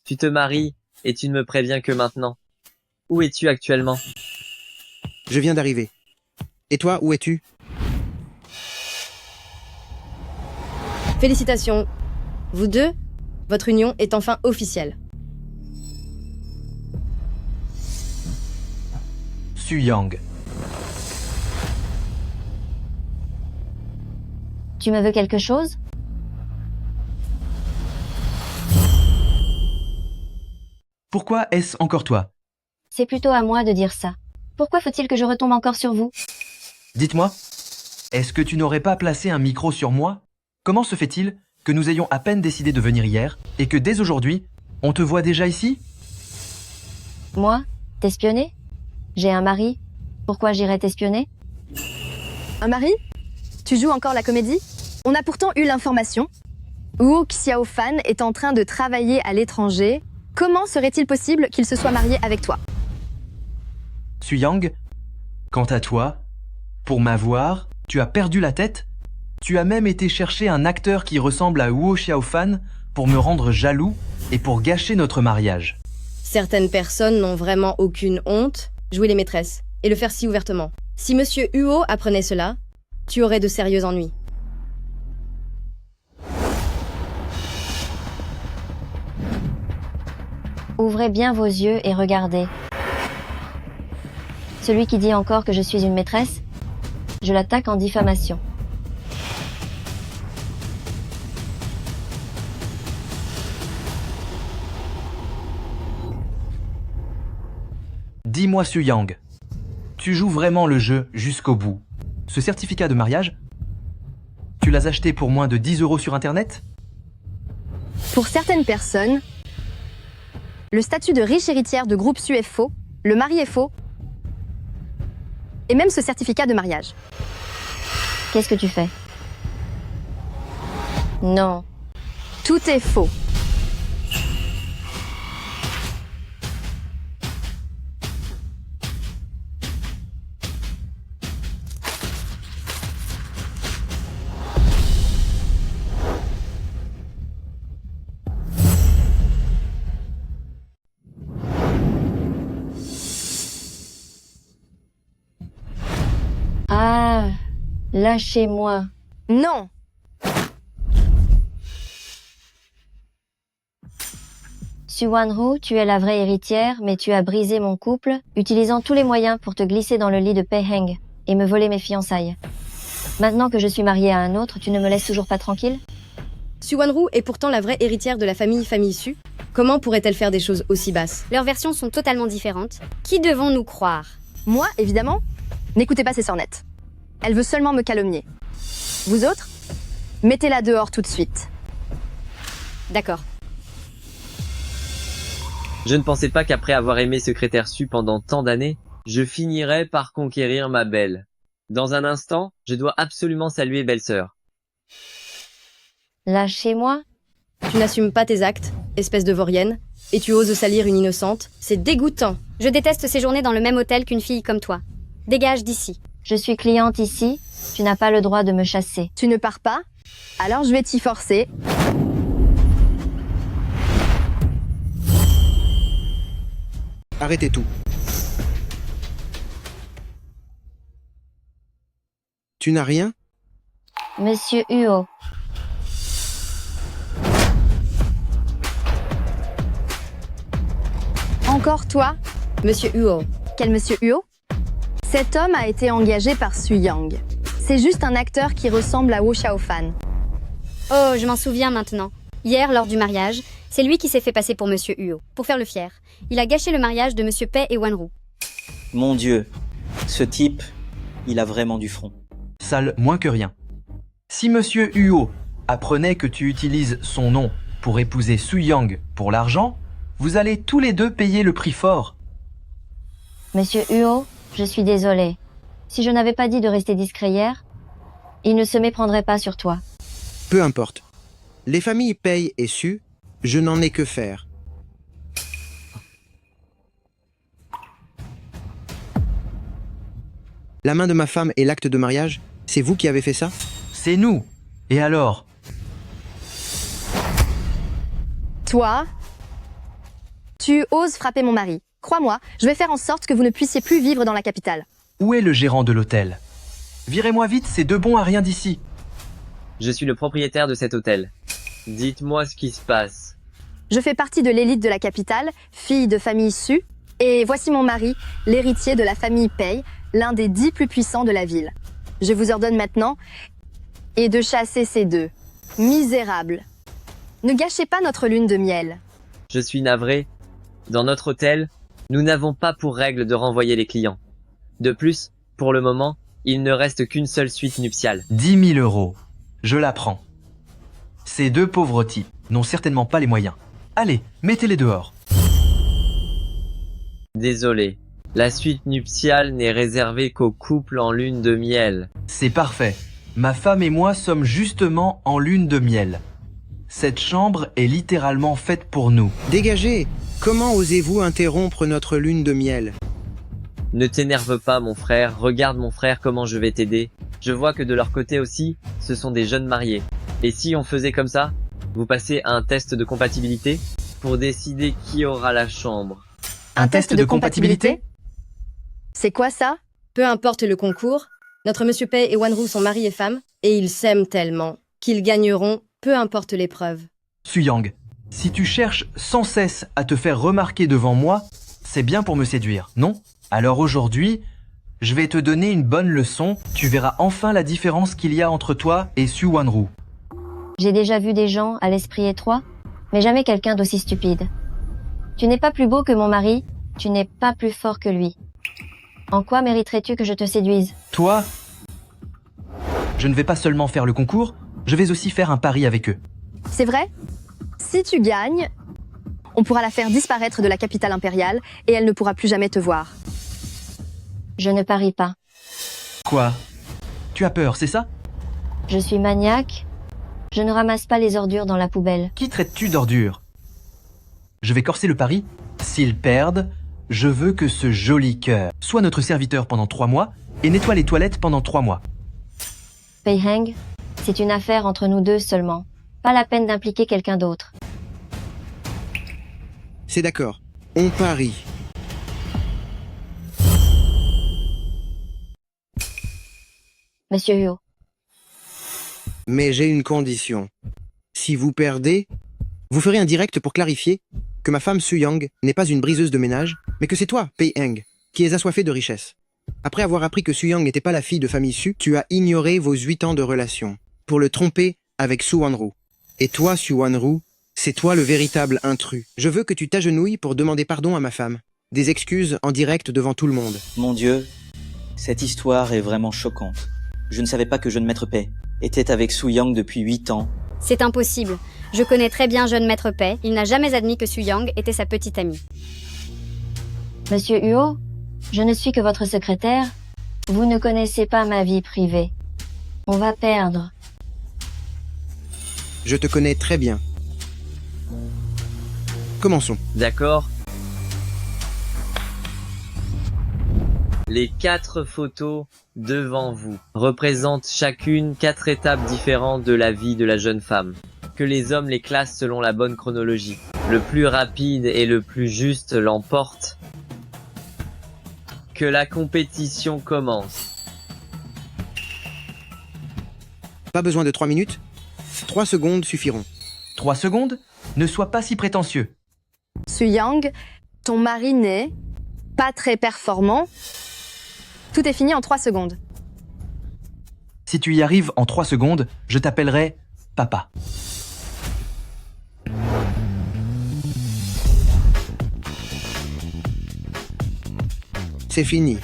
Tu te maries et tu ne me préviens que maintenant. Où es-tu actuellement? Je viens d'arriver. Et toi, où es-tu? Félicitations. Vous deux, votre union est enfin officielle. Suyang. Tu me veux quelque chose? Pourquoi est-ce encore toi? C'est plutôt à moi de dire ça. Pourquoi faut-il que je retombe encore sur vous? Dites-moi, est-ce que tu n'aurais pas placé un micro sur moi? Comment se fait-il que nous ayons à peine décidé de venir hier et que dès aujourd'hui, on te voit déjà ici? Moi? T'espionner? J'ai un mari. Pourquoi j'irais t'espionner? Un mari? Tu joues encore la comédie? On a pourtant eu l'information. Wu Xiaofan est en train de travailler à l'étranger. Comment serait-il possible qu'il se soit marié avec toi? Suyang, quant à toi, pour m'avoir, tu as perdu la tête? Tu as même été chercher un acteur qui ressemble à Wu Xiaofan pour me rendre jaloux et pour gâcher notre mariage. Certaines personnes n'ont vraiment aucune honte, jouer les maîtresses, et le faire si ouvertement. Si Monsieur Huo apprenait cela, tu aurais de sérieux ennuis. Ouvrez bien vos yeux et regardez. Celui qui dit encore que je suis une maîtresse, je l'attaque en diffamation. Dis-moi, Su Yang, tu joues vraiment le jeu jusqu'au bout. Ce certificat de mariage, tu l'as acheté pour moins de 10 € sur Internet? Pour certaines personnes, le statut de riche héritière de groupe Su est faux, le mari est faux, et même ce certificat de mariage. Qu'est-ce que tu fais? Non. Tout est faux. Ah, lâchez-moi. Non. Su Wanru, tu es la vraie héritière, mais tu as brisé mon couple, utilisant tous les moyens pour te glisser dans le lit de Pei Heng et me voler mes fiançailles. Maintenant que je suis mariée à un autre, tu ne me laisses toujours pas tranquille? Su Wanru est pourtant la vraie héritière de la famille Su. Comment pourrait-elle faire des choses aussi basses? Leurs versions sont totalement différentes. Qui devons-nous croire? Moi, évidemment. N'écoutez pas ces sornettes. Elle veut seulement me calomnier. Vous autres, mettez-la dehors tout de suite. D'accord. Je ne pensais pas qu'après avoir aimé secrétaire Su pendant tant d'années, je finirais par conquérir ma belle. Dans un instant, je dois absolument saluer belle-sœur. Lâchez-moi. Tu n'assumes pas tes actes, espèce de vaurienne, et tu oses salir une innocente. C'est dégoûtant. Je déteste séjourner dans le même hôtel qu'une fille comme toi. Dégage d'ici. Je suis cliente ici, tu n'as pas le droit de me chasser. Tu ne pars pas? Alors je vais t'y forcer. Arrêtez tout. Tu n'as rien? Monsieur Huo. Encore toi? Monsieur Huo. Quel monsieur Huo? Cet homme a été engagé par Su Yang. C'est juste un acteur qui ressemble à Wu Xiaofan. Oh, je m'en souviens maintenant. Hier, lors du mariage, c'est lui qui s'est fait passer pour Monsieur Huo, pour faire le fier. Il a gâché le mariage de Monsieur Pei et Wanru. Mon Dieu, ce type, il a vraiment du front. Sale moins que rien. Si Monsieur Huo apprenait que tu utilises son nom pour épouser Su Yang pour l'argent, vous allez tous les deux payer le prix fort. Monsieur Huo, je suis désolée. Si je n'avais pas dit de rester discret hier, il ne se méprendrait pas sur toi. Peu importe. Les familles Pei et Su, je n'en ai que faire. La main de ma femme et l'acte de mariage, c'est vous qui avez fait ça? C'est nous. Et alors? Toi, tu oses frapper mon mari. Crois-moi, je vais faire en sorte que vous ne puissiez plus vivre dans la capitale. Où est le gérant de l'hôtel? Virez-moi vite, ces deux bons à rien d'ici. Je suis le propriétaire de cet hôtel. Dites-moi ce qui se passe. Je fais partie de l'élite de la capitale, fille de famille Su, et voici mon mari, l'héritier de la famille Pei, l'un des 10 plus puissants de la ville. Je vous ordonne maintenant et de chasser ces deux. Misérables. Ne gâchez pas notre lune de miel. Je suis navré. Dans notre hôtel, nous n'avons pas pour règle de renvoyer les clients. De plus, pour le moment, il ne reste qu'une seule suite nuptiale. 10 000 €. Je la prends. Ces deux pauvres types n'ont certainement pas les moyens. Allez, mettez-les dehors. Désolé. La suite nuptiale n'est réservée qu'aux couples en lune de miel. C'est parfait. Ma femme et moi sommes justement en lune de miel. Cette chambre est littéralement faite pour nous. Dégagez! Comment osez-vous interrompre notre lune de miel? Ne t'énerve pas, mon frère. Regarde, mon frère, comment je vais t'aider. Je vois que de leur côté aussi, ce sont des jeunes mariés. Et si on faisait comme ça, vous passez à un test de compatibilité pour décider qui aura la chambre. Un test de compatibilité? C'est quoi ça? Peu importe le concours, notre Monsieur Pei et Wanru sont mari et femme, et ils s'aiment tellement qu'ils gagneront, peu importe l'épreuve. Su Yang, Si tu cherches sans cesse à te faire remarquer devant moi, c'est bien pour me séduire, non? Alors aujourd'hui, je vais te donner une bonne leçon. Tu verras enfin la différence qu'il y a entre toi et Su Wanru. J'ai déjà vu des gens à l'esprit étroit, mais jamais quelqu'un d'aussi stupide. Tu n'es pas plus beau que mon mari, tu n'es pas plus fort que lui. En quoi mériterais-tu que je te séduise? Toi, je ne vais pas seulement faire le concours, je vais aussi faire un pari avec eux. C'est vrai? Si tu gagnes, on pourra la faire disparaître de la capitale impériale et elle ne pourra plus jamais te voir. Je ne parie pas. Quoi? Tu as peur, c'est ça? Je suis maniaque. Je ne ramasse pas les ordures dans la poubelle. Qui traites-tu d'ordure? Je vais corser le pari. S'ils perdent, je veux que ce joli cœur soit notre serviteur pendant 3 mois et nettoie les toilettes pendant 3 mois. Pei Heng, c'est une affaire entre nous deux seulement. Pas la peine d'impliquer quelqu'un d'autre. C'est d'accord. On parie. Monsieur Huo. Mais j'ai une condition. Si vous perdez, vous ferez un direct pour clarifier que ma femme Su Yang n'est pas une briseuse de ménage, mais que c'est toi, Pei Heng, qui es assoiffé de richesse. Après avoir appris que Su Yang n'était pas la fille de famille Su, tu as ignoré vos 8 ans de relation pour le tromper avec Su Wanru. Et toi, Su Wanru, c'est toi le véritable intrus. Je veux que tu t'agenouilles pour demander pardon à ma femme. Des excuses en direct devant tout le monde. Mon Dieu, cette histoire est vraiment choquante. Je ne savais pas que jeune maître Pei était avec Su Yang depuis 8 ans. C'est impossible. Je connais très bien jeune maître Pei. Il n'a jamais admis que Su Yang était sa petite amie. Monsieur Huo, je ne suis que votre secrétaire. Vous ne connaissez pas ma vie privée. On va perdre. Je te connais très bien. Commençons. D'accord. Les 4 photos devant vous représentent chacune 4 étapes différentes de la vie de la jeune femme. Que les hommes les classent selon la bonne chronologie. Le plus rapide et le plus juste l'emporte. Que la compétition commence. Pas besoin de 3 minutes. 3 secondes suffiront. 3 secondes? Ne sois pas si prétentieux. Su Yang, ton mari n'est pas très performant. Tout est fini en 3 secondes. Si tu y arrives en 3 secondes, je t'appellerai papa. C'est fini.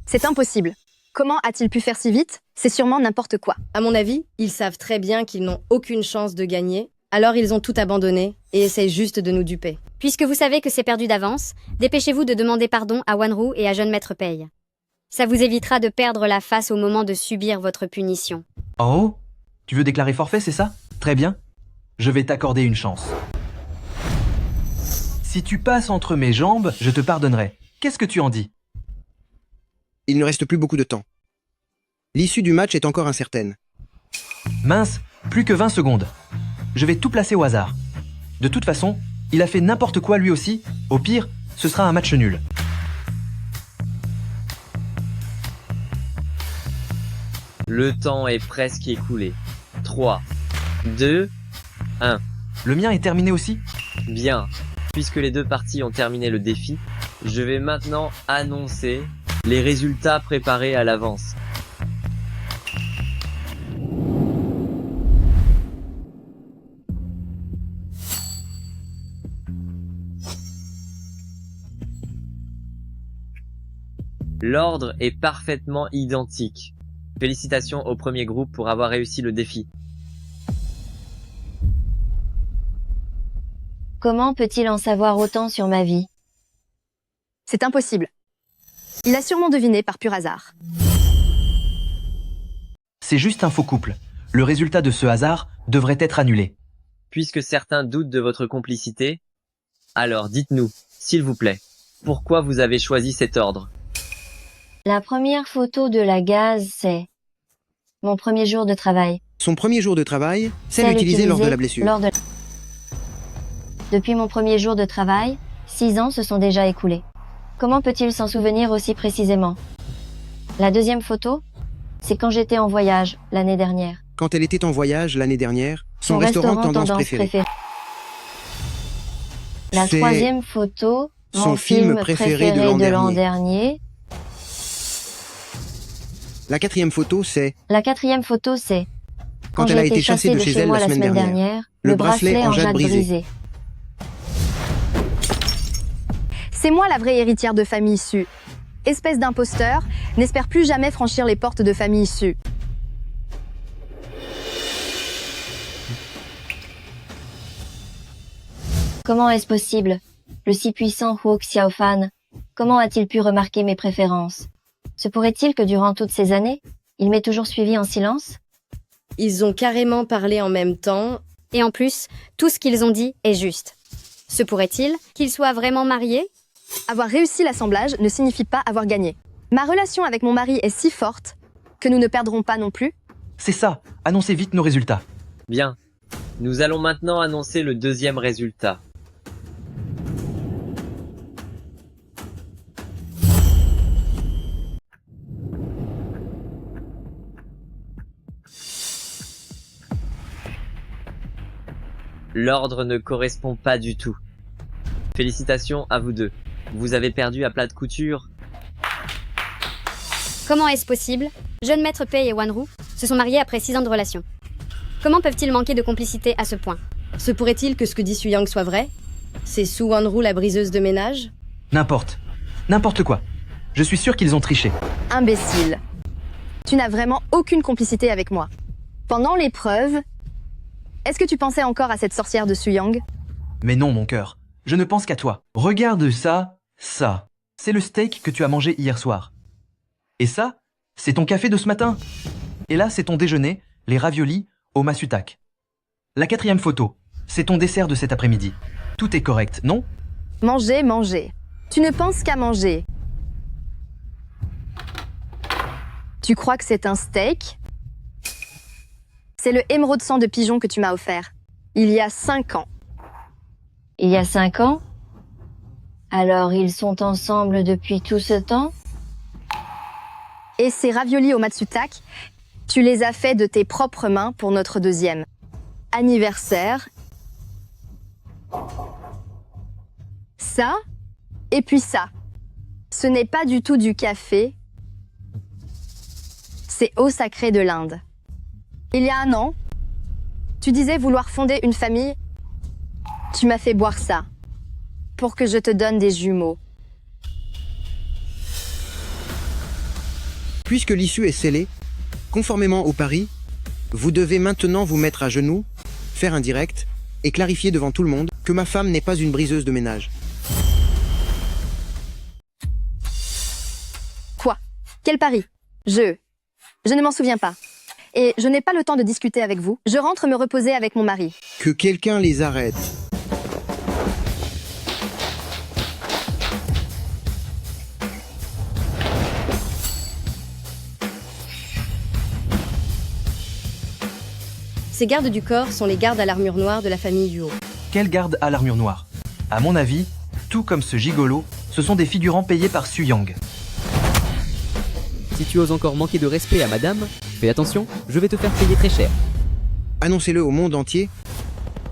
C'est impossible. Comment a-t-il pu faire si vite? C'est sûrement n'importe quoi. À mon avis, ils savent très bien qu'ils n'ont aucune chance de gagner, alors ils ont tout abandonné et essayent juste de nous duper. Puisque vous savez que c'est perdu d'avance, dépêchez-vous de demander pardon à Wanru et à jeune maître Pei. Ça vous évitera de perdre la face au moment de subir votre punition. Oh, tu veux déclarer forfait, c'est ça? Très bien. Je vais t'accorder une chance. Si tu passes entre mes jambes, je te pardonnerai. Qu'est-ce que tu en dis? Il ne reste plus beaucoup de temps. L'issue du match est encore incertaine. Mince, plus que 20 secondes. Je vais tout placer au hasard. De toute façon, il a fait n'importe quoi lui aussi. Au pire, ce sera un match nul. Le temps est presque écoulé. 3, 2, 1. Le mien est terminé aussi? Bien. Puisque les 2 parties ont terminé le défi, je vais maintenant annoncer les résultats préparés à l'avance. L'ordre est parfaitement identique. Félicitations au premier groupe pour avoir réussi le défi. Comment peut-il en savoir autant sur ma vie? C'est impossible. Il a sûrement deviné par pur hasard. C'est juste un faux couple. Le résultat de ce hasard devrait être annulé. Puisque certains doutent de votre complicité, alors dites-nous, s'il vous plaît, pourquoi vous avez choisi cet ordre? La première photo de la gaz, c'est mon premier jour de travail. Son premier jour de travail, celle utilisée lors de la blessure. Depuis mon premier jour de travail, 6 ans se sont déjà écoulés. Comment peut-il s'en souvenir aussi précisément? La deuxième photo, C'est quand j'étais en voyage, l'année dernière. Quand elle était en voyage l'année dernière, son restaurant tendance préféré. La C'est troisième photo, son mon film préféré de l'an dernier. La quatrième photo, c'est La quatrième photo, c'est quand elle a été chassée de chez elle la semaine dernière. Le bracelet en jade brisé. C'est moi la vraie héritière de famille Su. Espèce d'imposteur, n'espère plus jamais franchir les portes de famille Su. Comment est-ce possible? Le si puissant Huo Xiaofan, comment a-t-il pu remarquer mes préférences? Se pourrait-il que durant toutes ces années, il m'ait toujours suivi en silence? Ils ont carrément parlé en même temps. Et en plus, tout ce qu'ils ont dit est juste. Se pourrait-il qu'ils soient vraiment mariés? Avoir réussi l'assemblage ne signifie pas avoir gagné. Ma relation avec mon mari est si forte que nous ne perdrons pas non plus. C'est ça, annoncez vite nos résultats. Bien. Nous allons maintenant annoncer le deuxième résultat. L'ordre ne correspond pas du tout. Félicitations à vous deux. Vous avez perdu à plat de couture. Comment est-ce possible? Jeune maître Pei et Wanru se sont mariés après 6 ans de relation. Comment peuvent-ils manquer de complicité à ce point? Se pourrait-il que ce que dit Su-Yang soit vrai? C'est Su Wanru la briseuse de ménage? N'importe. N'importe quoi. Je suis sûr qu'ils ont triché. Imbécile. Tu n'as vraiment aucune complicité avec moi. Pendant l'épreuve, est-ce que tu pensais encore à cette sorcière de Su-Yang? Mais non, mon cœur. Je ne pense qu'à toi. Regarde ça, ça. C'est le steak que tu as mangé hier soir. Et ça, c'est ton café de ce matin. Et là, c'est ton déjeuner, les raviolis au masutak. La quatrième photo, c'est ton dessert de cet après-midi. Tout est correct, non? Manger, manger. Tu ne penses qu'à manger. Tu crois que c'est un steak? C'est le émeraude sang de pigeon que tu m'as offert. Il y a 5 ans. Il y a 5 ans? Alors ils sont ensemble depuis tout ce temps? Et ces raviolis au matsutak, tu les as faits de tes propres mains pour notre deuxième anniversaire. Ça, et puis ça. Ce n'est pas du tout du café. C'est eau sacrée de l'Inde. Il y a 1 an, tu disais vouloir fonder une famille. Tu m'as fait boire ça, pour que je te donne des jumeaux. Puisque l'issue est scellée, conformément au pari, vous devez maintenant vous mettre à genoux, faire un direct et clarifier devant tout le monde que ma femme n'est pas une briseuse de ménage. Quoi? Quel pari? Je ne m'en souviens pas. Et je n'ai pas le temps de discuter avec vous. Je rentre me reposer avec mon mari. Que quelqu'un les arrête. Ces gardes du corps sont les gardes à l'armure noire de la famille Yuo. Quel garde à l'armure noire? À mon avis, tout comme ce gigolo, ce sont des figurants payés par Su-Yang. Si tu oses encore manquer de respect à madame, fais attention, je vais te faire payer très cher. Annoncez-le au monde entier.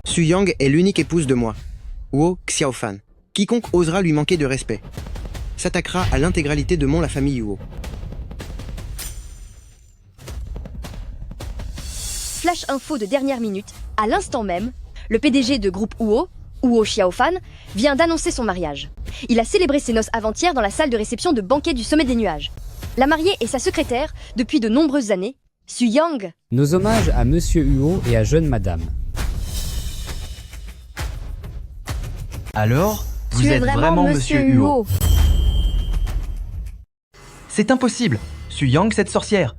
Su-Yang est l'unique épouse de moi, Huo Xiaofan. Quiconque osera lui manquer de respect s'attaquera à l'intégralité de la famille Yuo. Flash info de dernière minute, à l'instant même, le PDG de groupe Huo Xiaofan, vient d'annoncer son mariage. Il a célébré ses noces avant-hier dans la salle de réception de banquet du sommet des nuages. La mariée et sa secrétaire, depuis de nombreuses années, Su-Yang. Nos hommages à Monsieur Huo et à Jeune Madame. Alors, vous Tu es êtes vraiment Monsieur Huo. C'est impossible. Su-Yang, cette sorcière.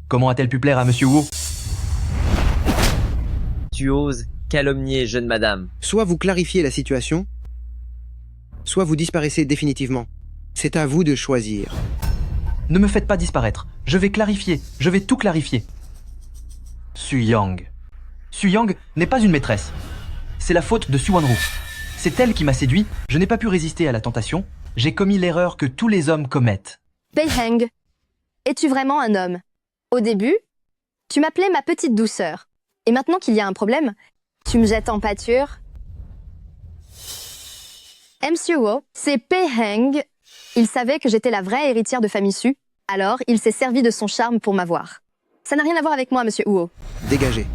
Comment a-t-elle pu plaire à Monsieur Huo? Tu oses calomnier jeune madame. Soit vous clarifiez la situation, soit vous disparaissez définitivement. C'est à vous de choisir. Ne me faites pas disparaître. Je vais clarifier. Je vais tout clarifier. Su-Yang. Su-Yang n'est pas une maîtresse. C'est la faute de Su Wanru. C'est elle qui m'a séduit. Je n'ai pas pu résister à la tentation. J'ai commis l'erreur que tous les hommes commettent. Pei Heng, es-tu vraiment un homme? Au début, tu m'appelais ma petite douceur. Et maintenant qu'il y a un problème, tu me jettes en pâture. Monsieur Wu, c'est Pei Heng. Il savait que j'étais la vraie héritière de famille Su, alors il s'est servi de son charme pour m'avoir. Ça n'a rien à voir avec moi, monsieur Wu. Dégagez.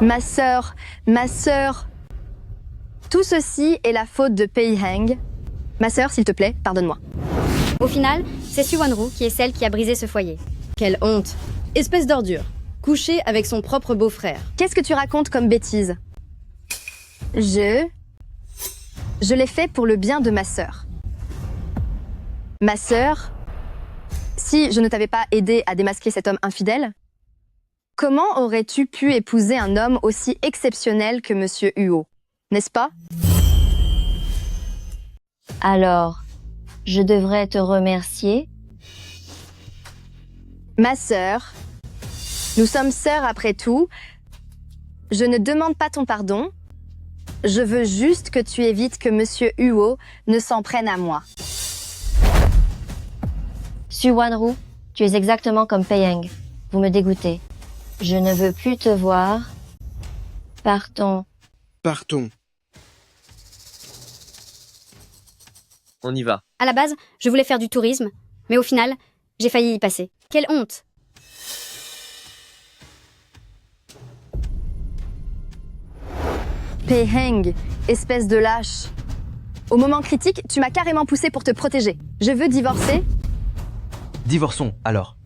Ma sœur. Tout ceci est la faute de Pei Heng. Ma sœur, s'il te plaît, pardonne-moi. Au final, c'est Su Wanru qui est celle qui a brisé ce foyer. Quelle honte. Espèce d'ordure. Coucher avec son propre beau-frère. Qu'est-ce que tu racontes comme bêtise? Je l'ai fait pour le bien de ma sœur. Ma sœur, si je ne t'avais pas aidé à démasquer cet homme infidèle, comment aurais-tu pu épouser un homme aussi exceptionnel que Monsieur Huo, n'est-ce pas? Alors, je devrais te remercier? Ma sœur, nous sommes sœurs après tout. Je ne demande pas ton pardon. Je veux juste que tu évites que Monsieur Huo ne s'en prenne à moi. Su Wanru, tu es exactement comme Pei Heng. Vous me dégoûtez. Je ne veux plus te voir. Partons. Partons. On y va. À la base, je voulais faire du tourisme, mais au final, j'ai failli y passer. Quelle honte! Pei Heng, espèce de lâche. Au moment critique, tu m'as carrément poussé pour te protéger. Je veux divorcer. Divorçons, alors.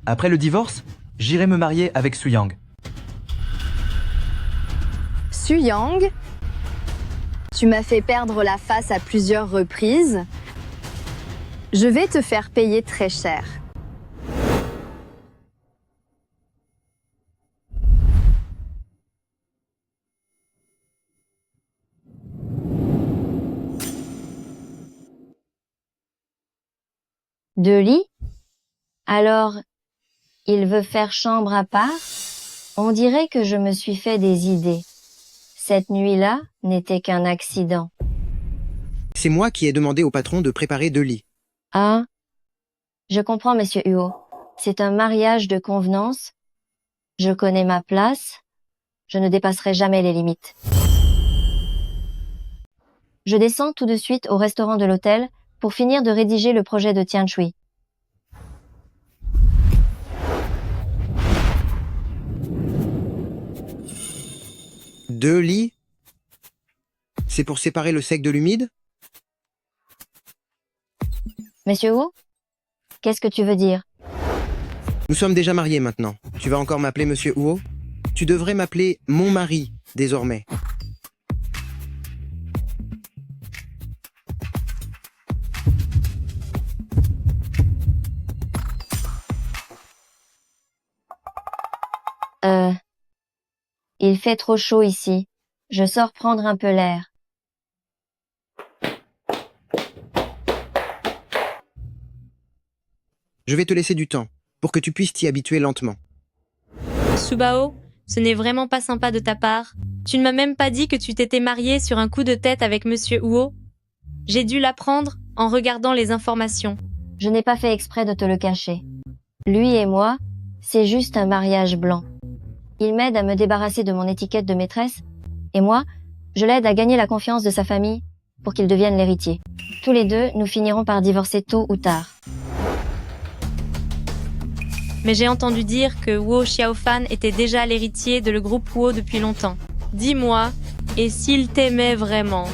Après le divorce, j'irai me marier avec Su Yang. Su Yang, tu m'as fait perdre la face à plusieurs reprises. Je vais te faire payer très cher. De lit? Alors, il veut faire chambre à part? On dirait que je me suis fait des idées. Cette nuit-là n'était qu'un accident. C'est moi qui ai demandé au patron de préparer 2 lits. Ah, je comprends, monsieur Huo. C'est un mariage de convenance. Je connais ma place. Je ne dépasserai jamais les limites. Je descends tout de suite au restaurant de l'hôtel pour finir de rédiger le projet de Tianshui. Deux lits? C'est pour séparer le sec de l'humide? Monsieur Huo, qu'est-ce que tu veux dire? Nous sommes déjà mariés maintenant. Tu vas encore m'appeler Monsieur Huo? Tu devrais m'appeler mon mari, désormais. Il fait trop chaud ici. Je sors prendre un peu l'air. Je vais te laisser du temps, pour que tu puisses t'y habituer lentement. Tsubao, ce n'est vraiment pas sympa de ta part. Tu ne m'as même pas dit que tu t'étais marié sur un coup de tête avec Monsieur Huo. J'ai dû l'apprendre en regardant les informations. Je n'ai pas fait exprès de te le cacher. Lui et moi, c'est juste un mariage blanc. Il m'aide à me débarrasser de mon étiquette de maîtresse, et moi, je l'aide à gagner la confiance de sa famille pour qu'il devienne l'héritier. Tous les deux, nous finirons par divorcer tôt ou tard. Mais j'ai entendu dire que Wu Xiaofan était déjà l'héritier de le groupe Huo depuis longtemps. Dis-moi, et s'il t'aimait vraiment,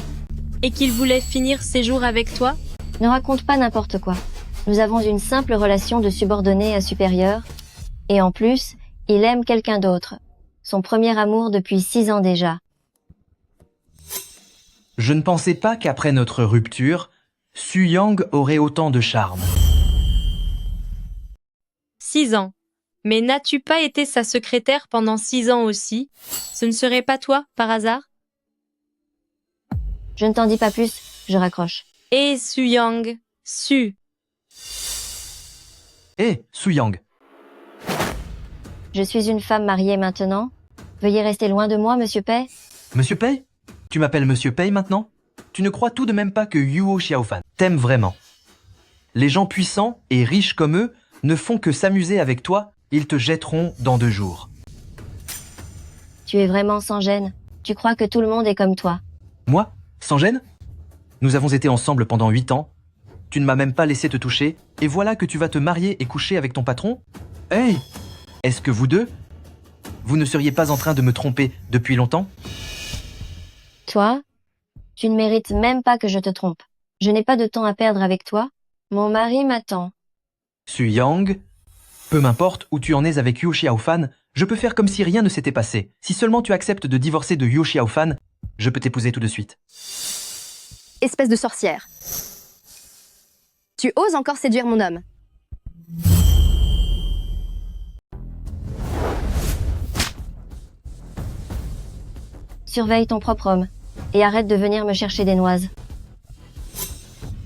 et qu'il voulait finir ses jours avec toi? Ne raconte pas n'importe quoi. Nous avons une simple relation de subordonné à supérieur, et en plus, il aime quelqu'un d'autre. Son premier amour depuis 6 ans déjà. Je ne pensais pas qu'après notre rupture, Su Yang aurait autant de charme. 6 ans. Mais n'as-tu pas été sa secrétaire pendant 6 ans aussi? Ce ne serait pas toi, par hasard? Je ne t'en dis pas plus, je raccroche. Eh, Su Yang, Su. Eh, Su Yang. Je suis une femme mariée maintenant. Veuillez rester loin de moi, monsieur Pei. Monsieur Pei? Tu m'appelles Monsieur Pei maintenant? Tu ne crois tout de même pas que Yuo Xiaofan t'aime vraiment? Les gens puissants et riches comme eux ne font que s'amuser avec toi, ils te jetteront dans 2 jours. Tu es vraiment sans gêne. Tu crois que tout le monde est comme toi. Moi? Sans gêne? Nous avons été ensemble pendant 8 ans. Tu ne m'as même pas laissé te toucher, et voilà que tu vas te marier et coucher avec ton patron? Hey! Est-ce que vous deux, vous ne seriez pas en train de me tromper depuis longtemps? Toi, tu ne mérites même pas que je te trompe. Je n'ai pas de temps à perdre avec toi. Mon mari m'attend. Su-Yang, peu m'importe où tu en es avec Yu Xiaofan, je peux faire comme si rien ne s'était passé. Si seulement tu acceptes de divorcer de Yu Xiaofan, je peux t'épouser tout de suite. Espèce de sorcière. Tu oses encore séduire mon homme. Surveille ton propre homme. Et arrête de venir me chercher des noises.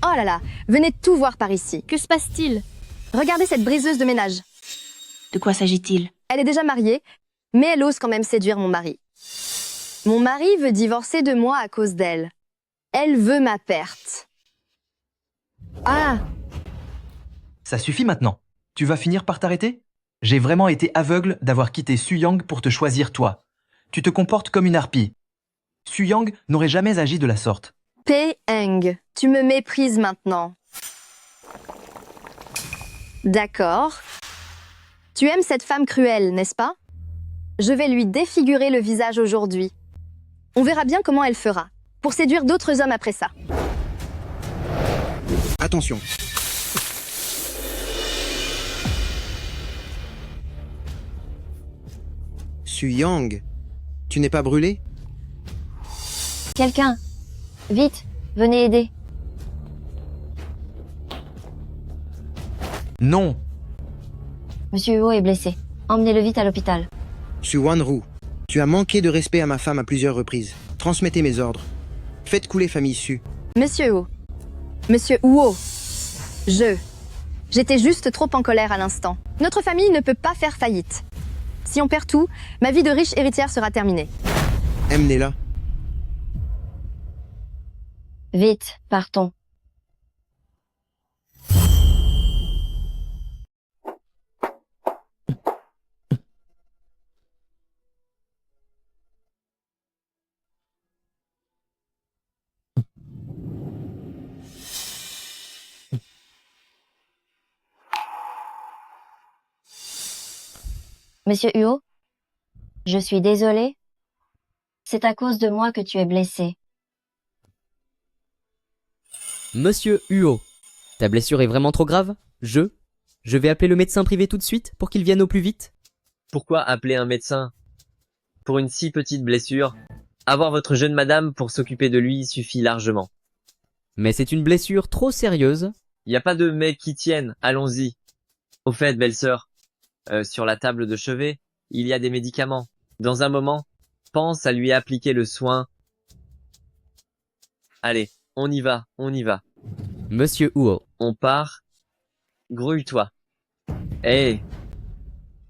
Oh là là, venez tout voir par ici. Que se passe-t-il? Regardez cette briseuse de ménage. De quoi s'agit-il? Elle est déjà mariée, mais elle ose quand même séduire mon mari. Mon mari veut divorcer de moi à cause d'elle. Elle veut ma perte. Ah! Ça suffit maintenant. Tu vas finir par t'arrêter? J'ai vraiment été aveugle d'avoir quitté Su-Yang pour te choisir toi. Tu te comportes comme une harpie. Su-Yang n'aurait jamais agi de la sorte. Pei-Eng, tu me méprises maintenant. D'accord. Tu aimes cette femme cruelle, n'est-ce pas? Je vais lui défigurer le visage aujourd'hui. On verra bien comment elle fera, pour séduire d'autres hommes après ça. Attention. Su-Yang, tu n'es pas brûlé? Quelqu'un! Vite! Venez aider! Non! Monsieur Huo est blessé. Emmenez-le vite à l'hôpital. Su Wanru, tu as manqué de respect à ma femme à plusieurs reprises. Transmettez mes ordres. Faites couler famille Su. Monsieur Huo. Monsieur Huo. J'étais juste trop en colère à l'instant. Notre famille ne peut pas faire faillite. Si on perd tout, ma vie de riche héritière sera terminée. Emmenez-la. Vite, partons. Monsieur Huo, je suis désolée. C'est à cause de moi que tu es blessé. Monsieur Huo, ta blessure est vraiment trop grave? Je vais appeler le médecin privé tout de suite pour qu'il vienne au plus vite. Pourquoi appeler un médecin? Pour une si petite blessure, avoir votre jeune madame pour s'occuper de lui suffit largement. Mais c'est une blessure trop sérieuse. Y a pas de mais qui tienne, allons-y. Au fait, belle-sœur, sur la table de chevet, il y a des médicaments. Dans un moment, pense à lui appliquer le soin. Allez, on y va. Monsieur Huo. On part. Grouille-toi. Hé,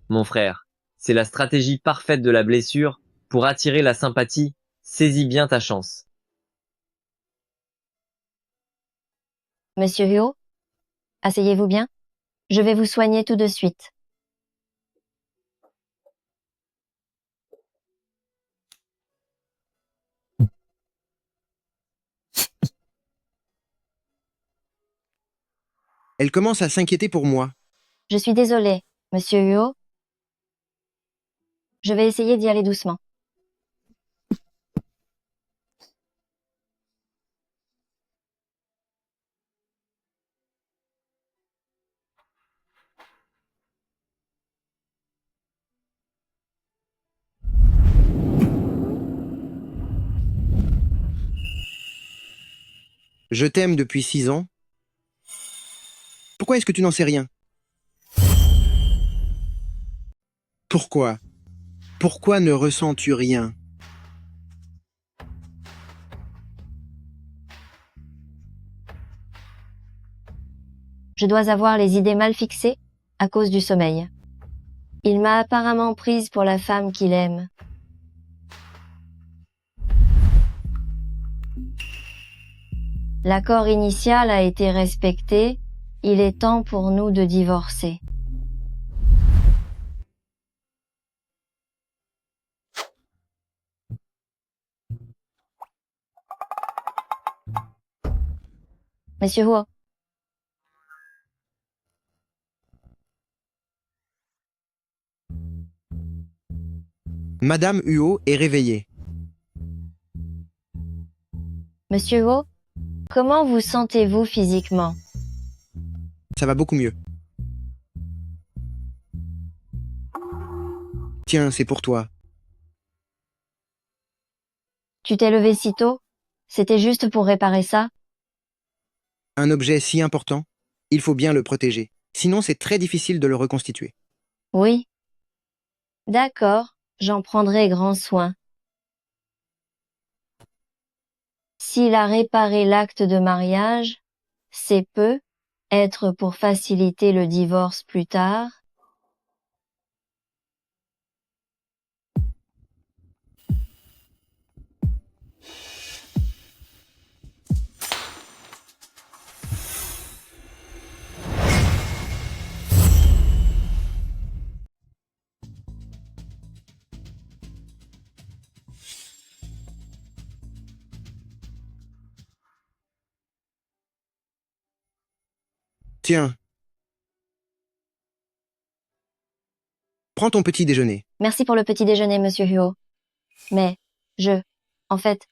mon frère, c'est la stratégie parfaite de la blessure pour attirer la sympathie. Saisis bien ta chance. Monsieur Huo, asseyez-vous bien. Je vais vous soigner tout de suite. Elle commence à s'inquiéter pour moi. Je suis désolée, Monsieur Huo. Je vais essayer d'y aller doucement. Je t'aime depuis 6 ans. Pourquoi est-ce que tu n'en sais rien? Pourquoi? Pourquoi ne ressens-tu rien? Je dois avoir les idées mal fixées à cause du sommeil. Il m'a apparemment prise pour la femme qu'il aime. L'accord initial a été respecté. Il est temps pour nous de divorcer. Monsieur Huo. Madame Huo est réveillée. Monsieur Huo, comment vous sentez-vous physiquement? Ça va beaucoup mieux. Tiens, c'est pour toi. Tu t'es levé si tôt? C'était juste pour réparer ça? Un objet si important, il faut bien le protéger. Sinon, c'est très difficile de le reconstituer. Oui. D'accord, j'en prendrai grand soin. S'il a réparé l'acte de mariage, c'est peu être pour faciliter le divorce plus tard. Tiens. Prends ton petit déjeuner. Merci pour le petit déjeuner, monsieur Huo. Mais, en fait,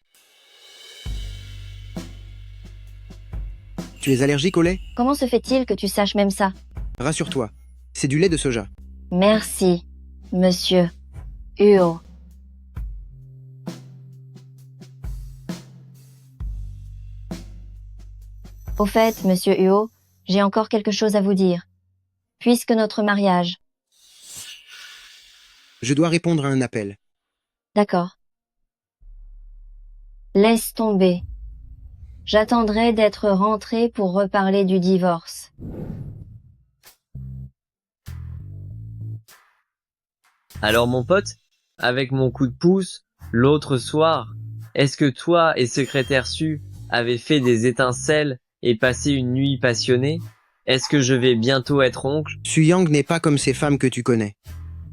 Tu es allergique au lait? comment se fait-il que tu saches même ça? Rassure-toi, c'est du lait de soja. Merci, monsieur Huo. Au fait, monsieur Huo, j'ai encore quelque chose à vous dire. Puisque notre mariage... Je dois répondre à un appel. D'accord. Laisse tomber. J'attendrai d'être rentré pour reparler du divorce. Alors mon pote, avec mon coup de pouce, l'autre soir, est-ce que toi et secrétaire Su avez fait des étincelles et passé une nuit passionnée? Est-ce que je vais bientôt être oncle? Su-Yang n'est pas comme ces femmes que tu connais.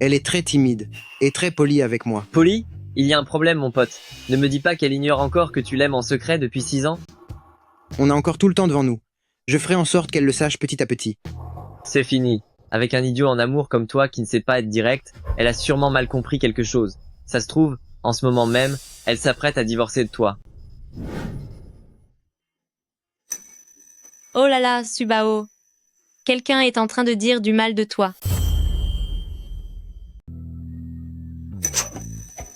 Elle est très timide et très polie avec moi. Polly, il y a un problème mon pote. Ne me dis pas qu'elle ignore encore que tu l'aimes en secret depuis 6 ans? On a encore tout le temps devant nous. Je ferai en sorte qu'elle le sache petit à petit. C'est fini. Avec un idiot en amour comme toi qui ne sait pas être direct, elle a sûrement mal compris quelque chose. Ça se trouve, en ce moment même, elle s'apprête à divorcer de toi. Oh là là, Subao. Quelqu'un est en train de dire du mal de toi.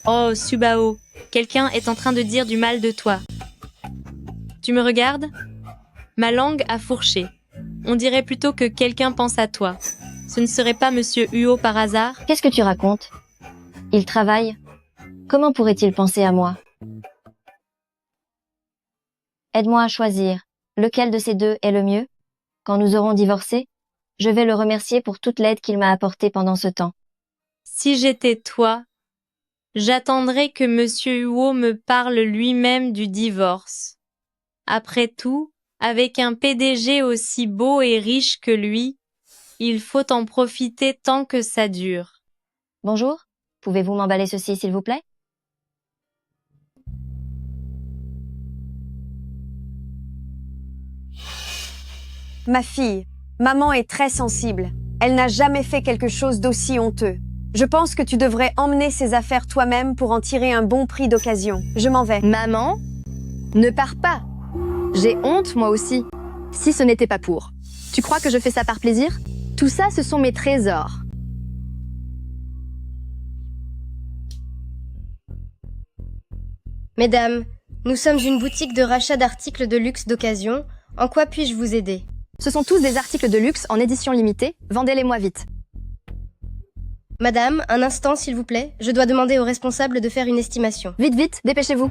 Oh, Subao. Quelqu'un est en train de dire du mal de toi. Tu me regardes? Ma langue a fourché. On dirait plutôt que quelqu'un pense à toi. Ce ne serait pas Monsieur Huo par hasard? Qu'est-ce que tu racontes? Il travaille. Comment pourrait-il penser à moi? Aide-moi à choisir. Lequel de ces deux est le mieux? Quand nous aurons divorcé, je vais le remercier pour toute l'aide qu'il m'a apportée pendant ce temps. Si j'étais toi, j'attendrais que Monsieur Huo me parle lui-même du divorce. Après tout, avec un PDG aussi beau et riche que lui, il faut en profiter tant que ça dure. Bonjour, pouvez-vous m'emballer ceci s'il vous plaît? Ma fille, maman est très sensible. Elle n'a jamais fait quelque chose d'aussi honteux. Je pense que tu devrais emmener ces affaires toi-même pour en tirer un bon prix d'occasion. Je m'en vais. Maman, ne pars pas. J'ai honte, moi aussi. Si ce n'était pas pour. Tu crois que je fais ça par plaisir? Tout ça, ce sont mes trésors. Mesdames, nous sommes une boutique de rachat d'articles de luxe d'occasion. En quoi puis-je vous aider? Ce sont tous des articles de luxe en édition limitée. Vendez-les-moi vite. Madame, un instant s'il vous plaît. Je dois demander au responsable de faire une estimation. Vite, vite, dépêchez-vous.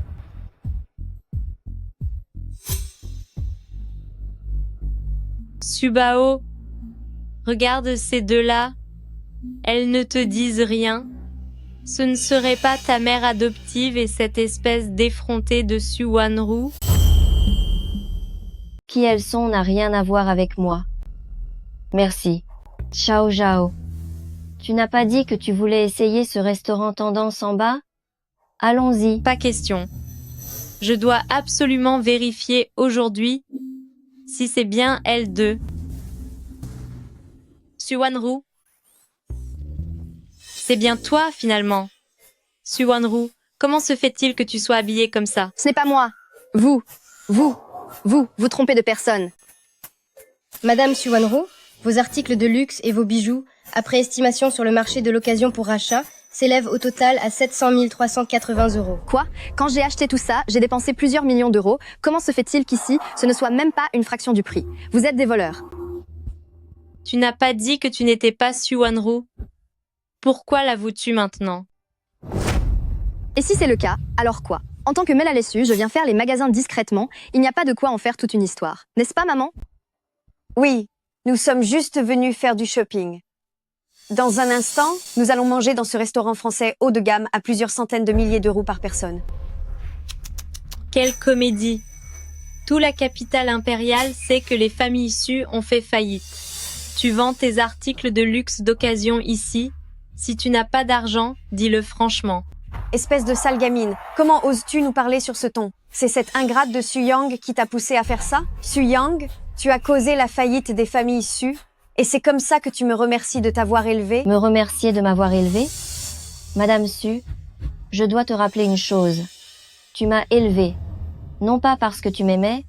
Subao, regarde ces deux-là. Elles ne te disent rien. Ce ne serait pas ta mère adoptive et cette espèce d'effrontée de Su Wanru? Qui elles sont n'a rien à voir avec moi. Merci. Ciao Zhao. Tu n'as pas dit que tu voulais essayer ce restaurant tendance en bas? Allons-y. Pas question. Je dois absolument vérifier aujourd'hui si c'est bien L2. Suwanru. C'est bien toi, finalement. Suwanru, comment se fait-il que tu sois habillée comme ça? Ce n'est pas moi. Vous trompez de personne. Madame Suwanru, vos articles de luxe et vos bijoux, après estimation sur le marché de l'occasion pour rachat, s'élèvent au total à 700 380 €. Quoi? Quand j'ai acheté tout ça, j'ai dépensé plusieurs millions d'euros. Comment se fait-il qu'ici, ce ne soit même pas une fraction du prix? Vous êtes des voleurs. Tu n'as pas dit que tu n'étais pas Suwanru. Pourquoi l'avoues-tu maintenant? Et si c'est le cas, alors quoi? En tant que Mel à l'essu, je viens faire les magasins discrètement. Il n'y a pas de quoi en faire toute une histoire. N'est-ce pas, maman? Oui, nous sommes juste venus faire du shopping. Dans un instant, nous allons manger dans ce restaurant français haut de gamme à plusieurs centaines de milliers d'euros par personne. Quelle comédie! Tout la capitale impériale sait que les familles Su ont fait faillite. Tu vends tes articles de luxe d'occasion ici. Si tu n'as pas d'argent, dis-le franchement. Espèce de sale gamine, comment oses-tu nous parler sur ce ton? C'est cette ingrate de Su Yang qui t'a poussé à faire ça? Su Yang, tu as causé la faillite des familles Su, et c'est comme ça que tu me remercies de t'avoir élevée? Me remercier de m'avoir élevée? Madame Su, je dois te rappeler une chose. Tu m'as élevée, non pas parce que tu m'aimais,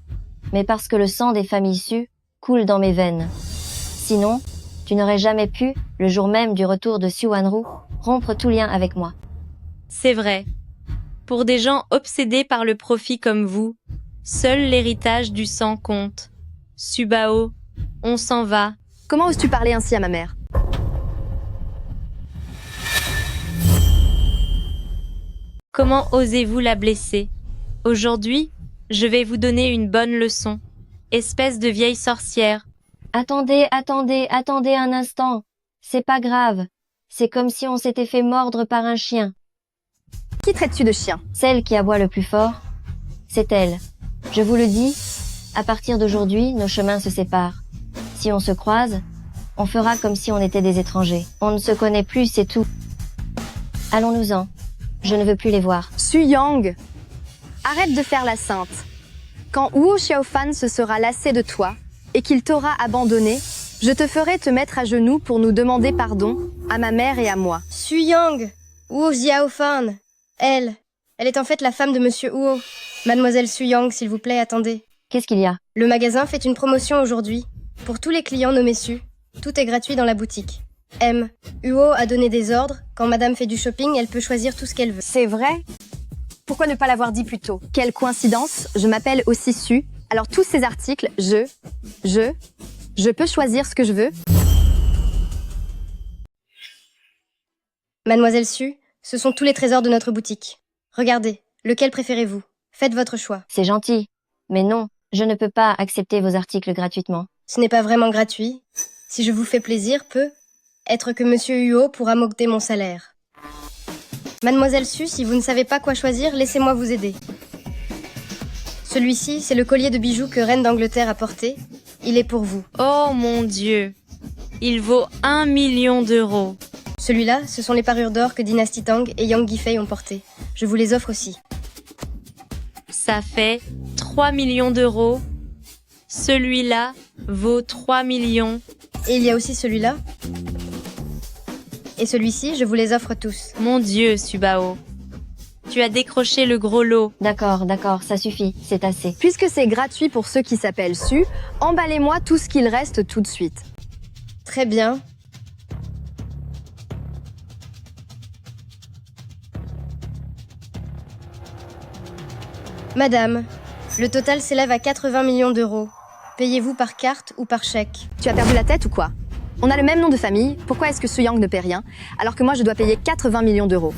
mais parce que le sang des familles Su coule dans mes veines. Sinon, tu n'aurais jamais pu, le jour même du retour de Suwanru, rompre tout lien avec moi. C'est vrai. Pour des gens obsédés par le profit comme vous, seul l'héritage du sang compte. Subao, on s'en va. Comment oses-tu parler ainsi à ma mère? Comment osez-vous la blesser? Aujourd'hui, je vais vous donner une bonne leçon. Espèce de vieille sorcière. Attendez un instant. C'est pas grave. C'est comme si on s'était fait mordre par un chien. Qui traites-tu de chien? Celle qui aboie le plus fort, c'est elle. Je vous le dis, à partir d'aujourd'hui, nos chemins se séparent. Si on se croise, on fera comme si on était des étrangers. On ne se connaît plus, c'est tout. Allons-nous-en. Je ne veux plus les voir. Su Yang, arrête de faire la sainte. Quand Huo Xiaofan se sera lassé de toi et qu'il t'aura abandonné, je te ferai te mettre à genoux pour nous demander pardon, à ma mère et à moi. Su Yang, Huo Xiaofan. Elle est en fait la femme de Monsieur Huo. Mademoiselle Su Yang, s'il vous plaît, attendez. Qu'est-ce qu'il y a? Le magasin fait une promotion aujourd'hui. Pour tous les clients nommés Su, tout est gratuit dans la boutique. Huo a donné des ordres. Quand madame fait du shopping, elle peut choisir tout ce qu'elle veut. C'est vrai? Pourquoi ne pas l'avoir dit plus tôt? Quelle coïncidence, je m'appelle aussi Su. Alors tous ces articles, je peux choisir ce que je veux? Mademoiselle Su, ce sont tous les trésors de notre boutique. Regardez, lequel préférez-vous? Faites votre choix. C'est gentil, mais non, je ne peux pas accepter vos articles gratuitement. Ce n'est pas vraiment gratuit. Si je vous fais plaisir, peut-être que Monsieur Huo pourra m'augmenter mon salaire. Mademoiselle Su, si vous ne savez pas quoi choisir, laissez-moi vous aider. Celui-ci, c'est le collier de bijoux que Reine d'Angleterre a porté. Il est pour vous. Oh mon Dieu! Il vaut 1 million d'euros. Celui-là, ce sont les parures d'or que Dynasty Tang et Yang Guifei ont portées. Je vous les offre aussi. Ça fait 3 millions d'euros. Celui-là vaut 3 millions. Et il y a aussi celui-là. Et celui-ci, je vous les offre tous. Mon Dieu, Subao. Tu as décroché le gros lot. D'accord, ça suffit, c'est assez. Puisque c'est gratuit pour ceux qui s'appellent Su, emballez-moi tout ce qu'il reste tout de suite. Très bien. Madame, le total s'élève à 80 millions d'euros. Payez-vous par carte ou par chèque? Tu as perdu la tête ou quoi? On a le même nom de famille, pourquoi est-ce que Su Yang ne paie rien, alors que moi je dois payer 80 millions d'euros?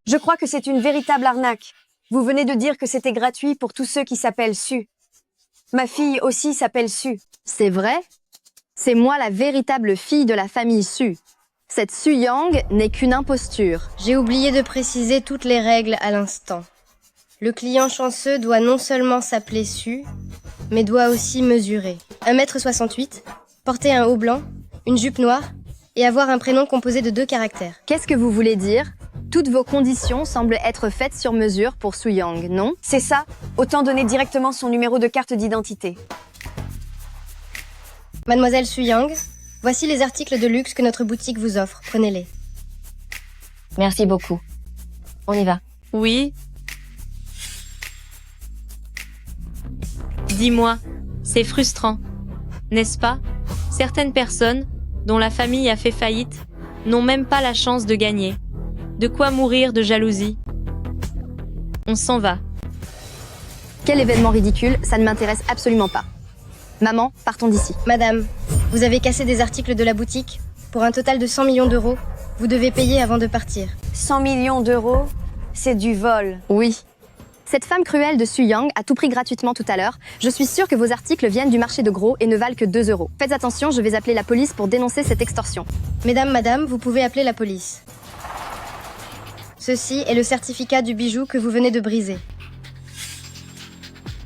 Je crois que c'est une véritable arnaque. Vous venez de dire que c'était gratuit pour tous ceux qui s'appellent Su. Ma fille aussi s'appelle Su. C'est vrai? C'est moi la véritable fille de la famille Su. Cette Su Yang n'est qu'une imposture. J'ai oublié de préciser toutes les règles à l'instant. Le client chanceux doit non seulement s'appeler Su, mais doit aussi mesurer 1,68 m, porter un haut blanc, une jupe noire et avoir un prénom composé de 2 caractères. Qu'est-ce que vous voulez dire? Toutes vos conditions semblent être faites sur mesure pour Su-Yang, non? C'est ça. Autant donner directement son numéro de carte d'identité. Mademoiselle Su-Yang, voici les articles de luxe que notre boutique vous offre. Prenez-les. Merci beaucoup. On y va. Oui. Dis-moi, c'est frustrant, n'est-ce pas? Certaines personnes, dont la famille a fait faillite, n'ont même pas la chance de gagner. De quoi mourir de jalousie. On s'en va. Quel événement ridicule, ça ne m'intéresse absolument pas. Maman, partons d'ici. Madame, vous avez cassé des articles de la boutique pour un total de 100 millions d'euros. Vous devez payer avant de partir. 100 millions d'euros? C'est du vol. Oui. Cette femme cruelle de Su-Yang a tout pris gratuitement tout à l'heure. Je suis sûre que vos articles viennent du marché de gros et ne valent que 2 euros. Faites attention, je vais appeler la police pour dénoncer cette extorsion. Madame, vous pouvez appeler la police. Ceci est le certificat du bijou que vous venez de briser.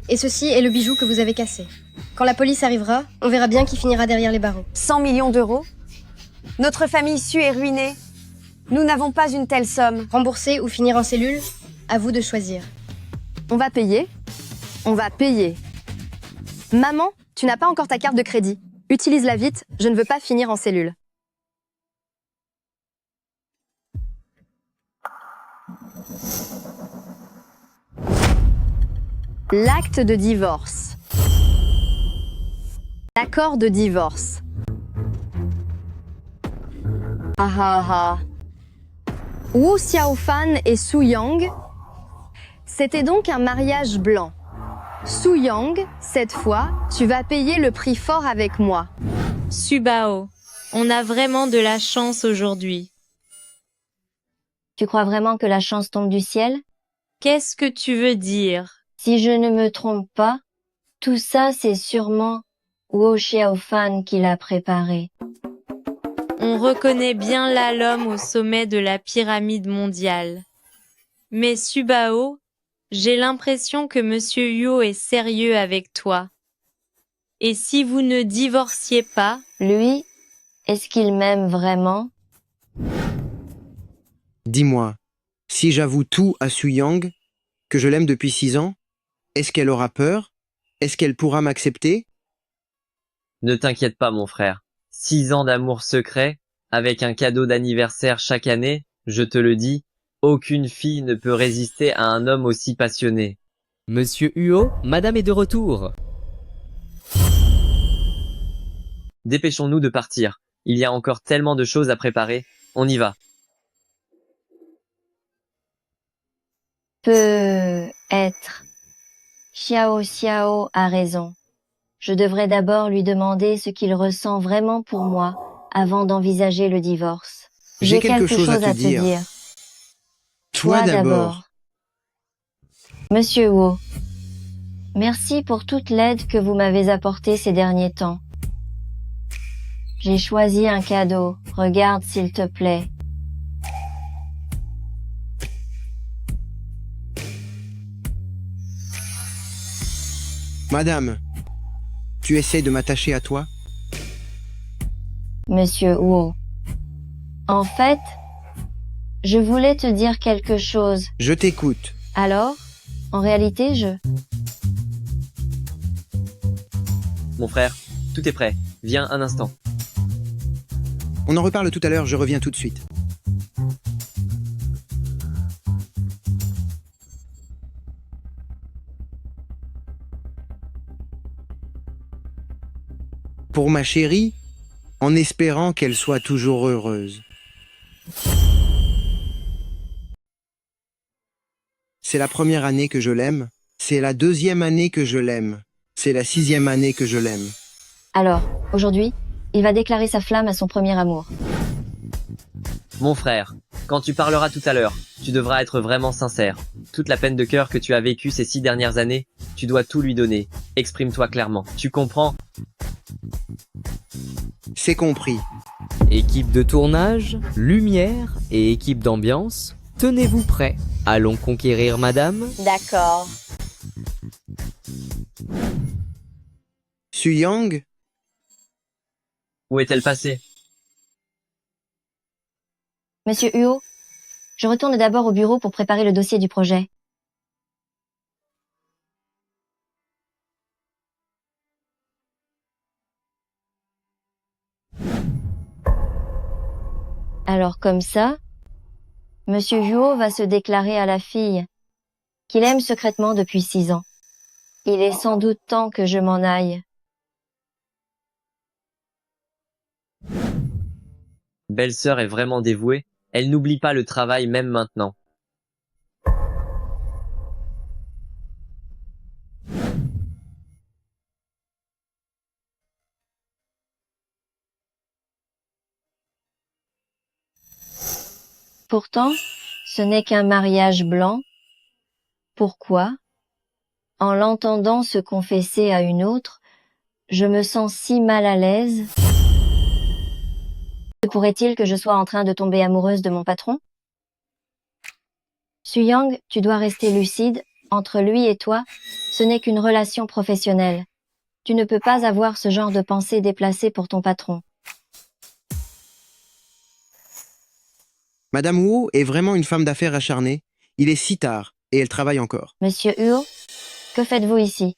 Et ceci est le bijou que vous avez cassé. Quand la police arrivera, on verra bien qui finira derrière les barreaux. 100 millions d'euros? Notre famille Su est ruinée. Nous n'avons pas une telle somme. Rembourser ou finir en cellule, à vous de choisir. On va payer. On va payer. Maman, tu n'as pas encore ta carte de crédit. Utilise-la vite, je ne veux pas finir en cellule. L'acte de divorce. L'accord de divorce. Ah ah ah. Wu Xiaofan et Su-Yang. C'était donc un mariage blanc. Su-Yang, cette fois, tu vas payer le prix fort avec moi. Subao, on a vraiment de la chance aujourd'hui. Tu crois vraiment que la chance tombe du ciel? Qu'est-ce que tu veux dire? Si je ne me trompe pas, tout ça c'est sûrement Wu Xiaofan qui l'a préparé. On reconnaît bien là l'homme au sommet de la pyramide mondiale. Mais Subao, j'ai l'impression que Monsieur Huo est sérieux avec toi. Et si vous ne divorciez pas... Lui, est-ce qu'il m'aime vraiment? Dis-moi, si j'avoue tout à Su-Yang, que je l'aime depuis 6 ans, est-ce qu'elle aura peur? Est-ce qu'elle pourra m'accepter? Ne t'inquiète pas, mon frère. 6 ans d'amour secret, avec un cadeau d'anniversaire chaque année, je te le dis, aucune fille ne peut résister à un homme aussi passionné. Monsieur Huo, madame est de retour. Dépêchons-nous de partir. Il y a encore tellement de choses à préparer. On y va. Peut-être. Xiao a raison. Je devrais d'abord lui demander ce qu'il ressent vraiment pour moi avant d'envisager le divorce. J'ai quelque chose à te dire. Toi d'abord. Monsieur Huo, merci pour toute l'aide que vous m'avez apportée ces derniers temps. J'ai choisi un cadeau. Regarde s'il te plaît. Madame, tu essaies de m'attacher à toi? Monsieur Huo, en fait, je voulais te dire quelque chose. Je t'écoute. Alors, en réalité, Mon frère, tout est prêt. Viens un instant. On en reparle tout à l'heure, je reviens tout de suite. Pour ma chérie, en espérant qu'elle soit toujours heureuse. C'est la première année que je l'aime, c'est la 2e année que je l'aime, c'est la 6e année que je l'aime. Alors, aujourd'hui, il va déclarer sa flamme à son premier amour. Mon frère, quand tu parleras tout à l'heure, tu devras être vraiment sincère. Toute la peine de cœur que tu as vécue ces 6 dernières années, tu dois tout lui donner. Exprime-toi clairement. Tu comprends? C'est compris. Équipe de tournage, lumière et équipe d'ambiance, tenez-vous prêts. Allons conquérir madame. D'accord. Su-Yang, Où est-elle passée? Monsieur Huo, je retourne d'abord au bureau pour préparer le dossier du projet. Alors comme ça, Monsieur Huo va se déclarer à la fille qu'il aime secrètement depuis 6 ans. Il est sans doute temps que je m'en aille. Belle-sœur est vraiment dévouée, elle n'oublie pas le travail même maintenant. Pourtant, ce n'est qu'un mariage blanc. Pourquoi, en l'entendant se confesser à une autre, je me sens si mal à l'aise? Se pourrait-il que je sois en train de tomber amoureuse de mon patron? Su-Yang, tu dois rester lucide. Entre lui et toi, ce n'est qu'une relation professionnelle. Tu ne peux pas avoir ce genre de pensée déplacée pour ton patron. Madame Huo est vraiment une femme d'affaires acharnée. Il est si tard, et elle travaille encore. Monsieur Huo, que faites-vous ici?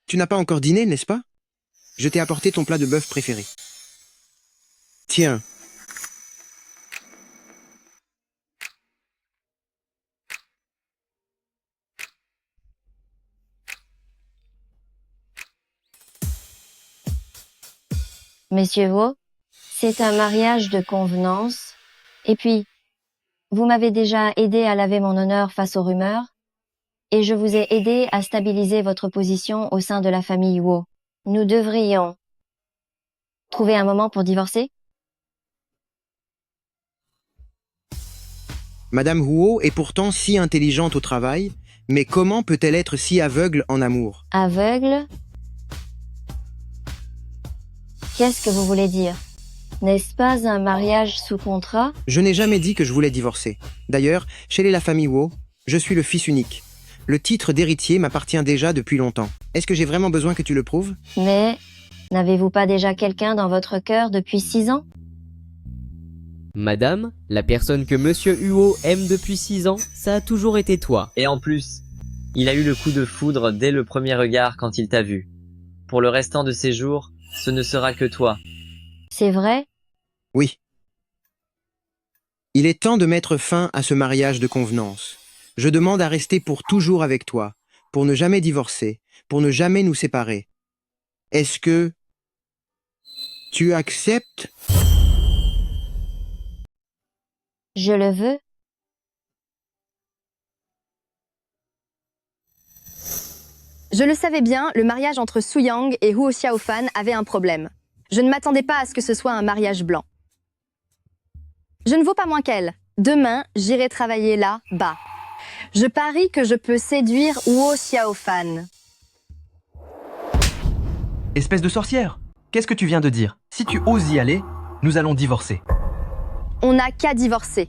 Tu n'as pas encore dîné, n'est-ce pas? Je t'ai apporté ton plat de bœuf préféré. Tiens. Monsieur Huo, c'est un mariage de convenance. Et puis, vous m'avez déjà aidé à laver mon honneur face aux rumeurs, et je vous ai aidé à stabiliser votre position au sein de la famille Huo. Nous devrions trouver un moment pour divorcer? Madame Huo est pourtant si intelligente au travail, mais comment peut-elle être si aveugle en amour? Aveugle? Qu'est-ce que vous voulez dire? N'est-ce pas un mariage sous contrat? Je n'ai jamais dit que je voulais divorcer. D'ailleurs, chez la famille Huo, je suis le fils unique. Le titre d'héritier m'appartient déjà depuis longtemps. Est-ce que j'ai vraiment besoin que tu le prouves? Mais n'avez-vous pas déjà quelqu'un dans votre cœur depuis 6 ans? Madame, la personne que Monsieur Huo aime depuis 6 ans, ça a toujours été toi. Et en plus, il a eu le coup de foudre dès le premier regard quand il t'a vu. Pour le restant de ses jours, ce ne sera que toi. C'est vrai? Oui. Il est temps de mettre fin à ce mariage de convenance. Je demande à rester pour toujours avec toi, pour ne jamais divorcer, pour ne jamais nous séparer. Est-ce que tu acceptes? Je le veux. Je le savais bien, le mariage entre Su-Yang et Huo Xiaofan avait un problème. Je ne m'attendais pas à ce que ce soit un mariage blanc. Je ne vaux pas moins qu'elle. Demain, j'irai travailler là-bas. Je parie que je peux séduire Huo Xiaofan. Espèce de sorcière, qu'est-ce que tu viens de dire? Si tu oses y aller, nous allons divorcer. On n'a qu'à divorcer.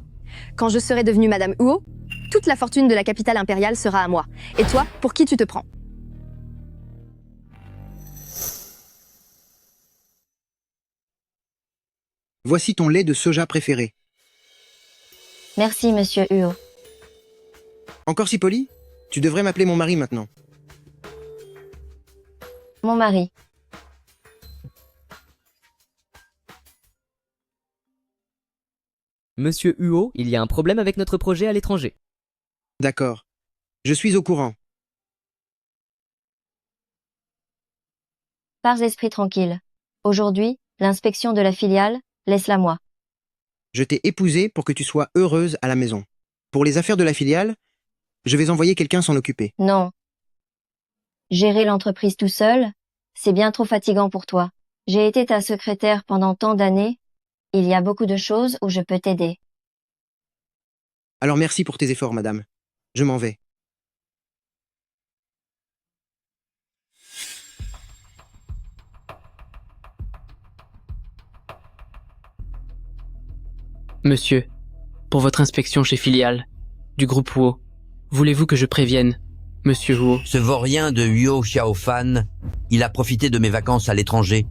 Quand je serai devenue Madame Huo, toute la fortune de la capitale impériale sera à moi. Et toi, pour qui tu te prends? Voici ton lait de soja préféré. Merci, Monsieur Huo. Encore si poli? Tu devrais m'appeler mon mari maintenant. Mon mari. Monsieur Huo, il y a un problème avec notre projet à l'étranger. D'accord. Je suis au courant. Pars esprit tranquille. Aujourd'hui, l'inspection de la filiale, laisse-la moi. Je t'ai épousée pour que tu sois heureuse à la maison. Pour les affaires de la filiale, je vais envoyer quelqu'un s'en occuper. Non. Gérer l'entreprise tout seul, c'est bien trop fatigant pour toi. J'ai été ta secrétaire pendant tant d'années. Il y a beaucoup de choses où je peux t'aider. Alors merci pour tes efforts, madame. Je m'en vais. Monsieur, pour votre inspection chez Filiale, du groupe Huo, voulez-vous que je prévienne Monsieur Huo. Ce vaurien de Huo Xiaofan, il a profité de mes vacances à l'étranger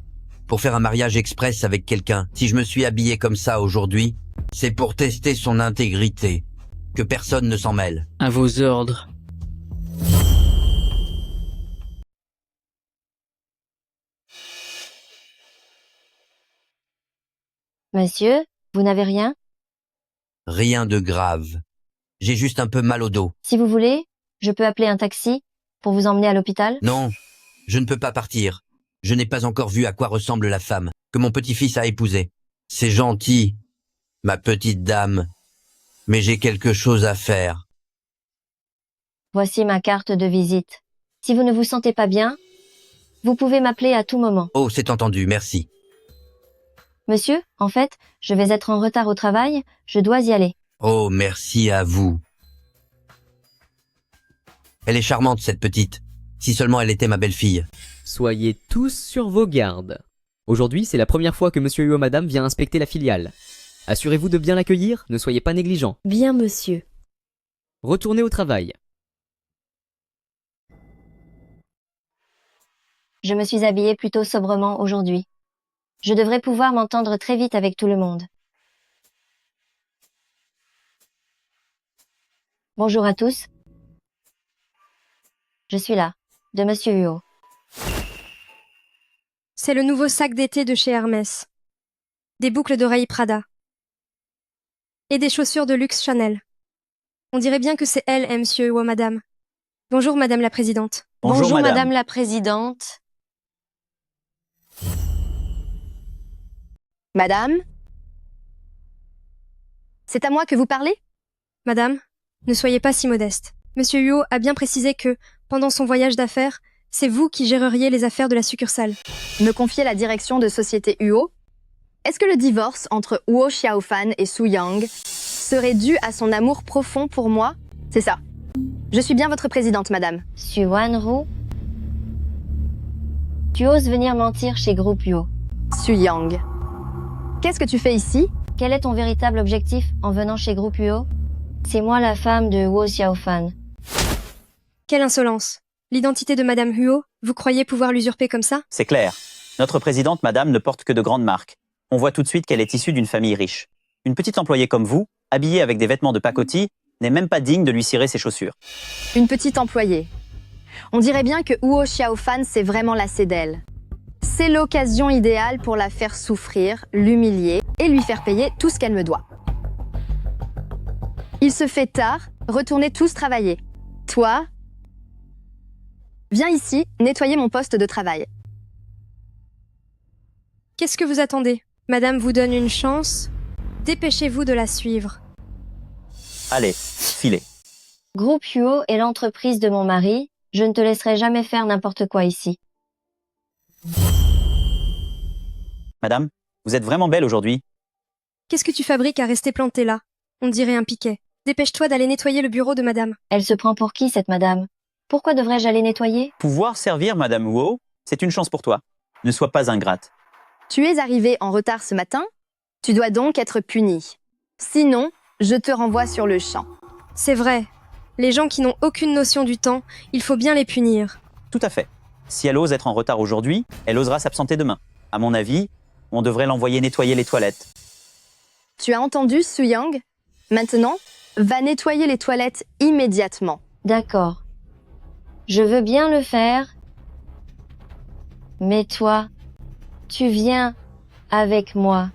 pour faire un mariage express avec quelqu'un. Si je me suis habillé comme ça aujourd'hui, c'est pour tester son intégrité. Que personne ne s'en mêle. À vos ordres. Monsieur, vous n'avez rien? Rien de grave. J'ai juste un peu mal au dos. Si vous voulez, je peux appeler un taxi pour vous emmener à l'hôpital? Non, je ne peux pas partir. Je n'ai pas encore vu à quoi ressemble la femme que mon petit-fils a épousée. C'est gentil, ma petite dame, mais j'ai quelque chose à faire. Voici ma carte de visite. Si vous ne vous sentez pas bien, vous pouvez m'appeler à tout moment. Oh, c'est entendu, merci. Monsieur, en fait, je vais être en retard au travail, je dois y aller. Oh, merci à vous. Elle est charmante, cette petite. Si seulement elle était ma belle-fille. Soyez tous sur vos gardes. Aujourd'hui, c'est la première fois que Monsieur Huo Madame vient inspecter la filiale. Assurez-vous de bien l'accueillir, ne soyez pas négligent. Bien, monsieur. Retournez au travail. Je me suis habillée plutôt sobrement aujourd'hui. Je devrais pouvoir m'entendre très vite avec tout le monde. Bonjour à tous. Je suis là, de Monsieur Huo. C'est le nouveau sac d'été de chez Hermès. Des boucles d'oreilles Prada. Et des chaussures de luxe Chanel. On dirait bien que c'est elle, Monsieur Huo, madame. Bonjour, madame la présidente. Bonjour madame la présidente. Madame? C'est à moi que vous parlez? Madame, ne soyez pas si modeste. Monsieur Huo a bien précisé que, pendant son voyage d'affaires, c'est vous qui géreriez les affaires de la succursale. Me confier la direction de société Huo? Est-ce que le divorce entre Huo Xiaofan et Su Yang serait dû à son amour profond pour moi? C'est ça. Je suis bien votre présidente, madame. Su Wanru? Tu oses venir mentir chez Groupe Huo. Su Yang. Qu'est-ce que tu fais ici? Quel est ton véritable objectif en venant chez Groupe Huo? C'est moi la femme de Huo Xiaofan. Quelle insolence. L'identité de madame Huo, vous croyez pouvoir l'usurper comme ça? C'est clair. Notre présidente, madame, ne porte que de grandes marques. On voit tout de suite qu'elle est issue d'une famille riche. Une petite employée comme vous, habillée avec des vêtements de pacotille, n'est même pas digne de lui cirer ses chaussures. Une petite employée. On dirait bien que Huo Xiaofan s'est vraiment lassé d'elle. C'est l'occasion idéale pour la faire souffrir, l'humilier et lui faire payer tout ce qu'elle me doit. Il se fait tard, retournez tous travailler. Toi, viens ici, nettoyer mon poste de travail. Qu'est-ce que vous attendez? Madame vous donne une chance. Dépêchez-vous de la suivre. Allez, filez. Groupe Huo est l'entreprise de mon mari. Je ne te laisserai jamais faire n'importe quoi ici. Madame, vous êtes vraiment belle aujourd'hui. Qu'est-ce que tu fabriques à rester plantée là? On dirait un piquet. Dépêche-toi d'aller nettoyer le bureau de madame. Elle se prend pour qui, cette madame? Pourquoi devrais-je aller nettoyer? Pouvoir servir madame Huo, c'est une chance pour toi. Ne sois pas ingrate. Tu es arrivé en retard ce matin? Tu dois donc être puni. Sinon, je te renvoie sur le champ. C'est vrai. Les gens qui n'ont aucune notion du temps, il faut bien les punir. Tout à fait. Si elle ose être en retard aujourd'hui, elle osera s'absenter demain. À mon avis, on devrait l'envoyer nettoyer les toilettes. Tu as entendu, Su Yang? Maintenant, va nettoyer les toilettes immédiatement. D'accord. Je veux bien le faire. Mais toi, tu viens avec moi.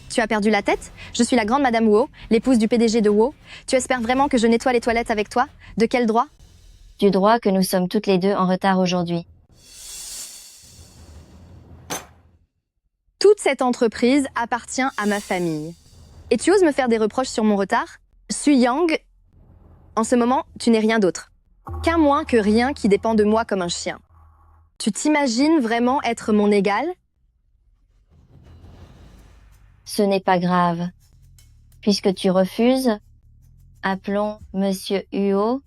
Tu as perdu la tête? Je suis la grande madame Huo, l'épouse du PDG de Huo. Tu espères vraiment que je nettoie les toilettes avec toi? De quel droit? Du droit que nous sommes toutes les deux en retard aujourd'hui. Toute cette entreprise appartient à ma famille. Et tu oses me faire des reproches sur mon retard? Su Yang, en ce moment, tu n'es rien d'autre. Qu'un moins que rien qui dépend de moi comme un chien. Tu t'imagines vraiment être mon égal? Ce n'est pas grave. Puisque tu refuses, appelons Monsieur Huo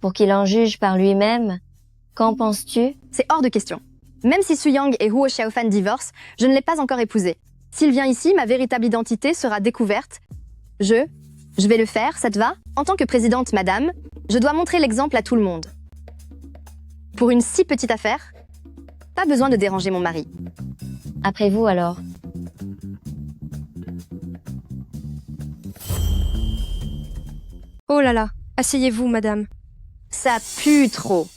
pour qu'il en juge par lui-même. Qu'en penses-tu? C'est hors de question. Même si Su Yang et Huo Xiaofan divorcent, je ne l'ai pas encore épousé. S'il vient ici, ma véritable identité sera découverte. Je vais le faire, ça te va? En tant que présidente, madame, Je dois montrer l'exemple à tout le monde. Pour une si petite affaire, pas besoin de déranger mon mari. Après vous alors. Oh là là, asseyez-vous, madame. Ça pue trop.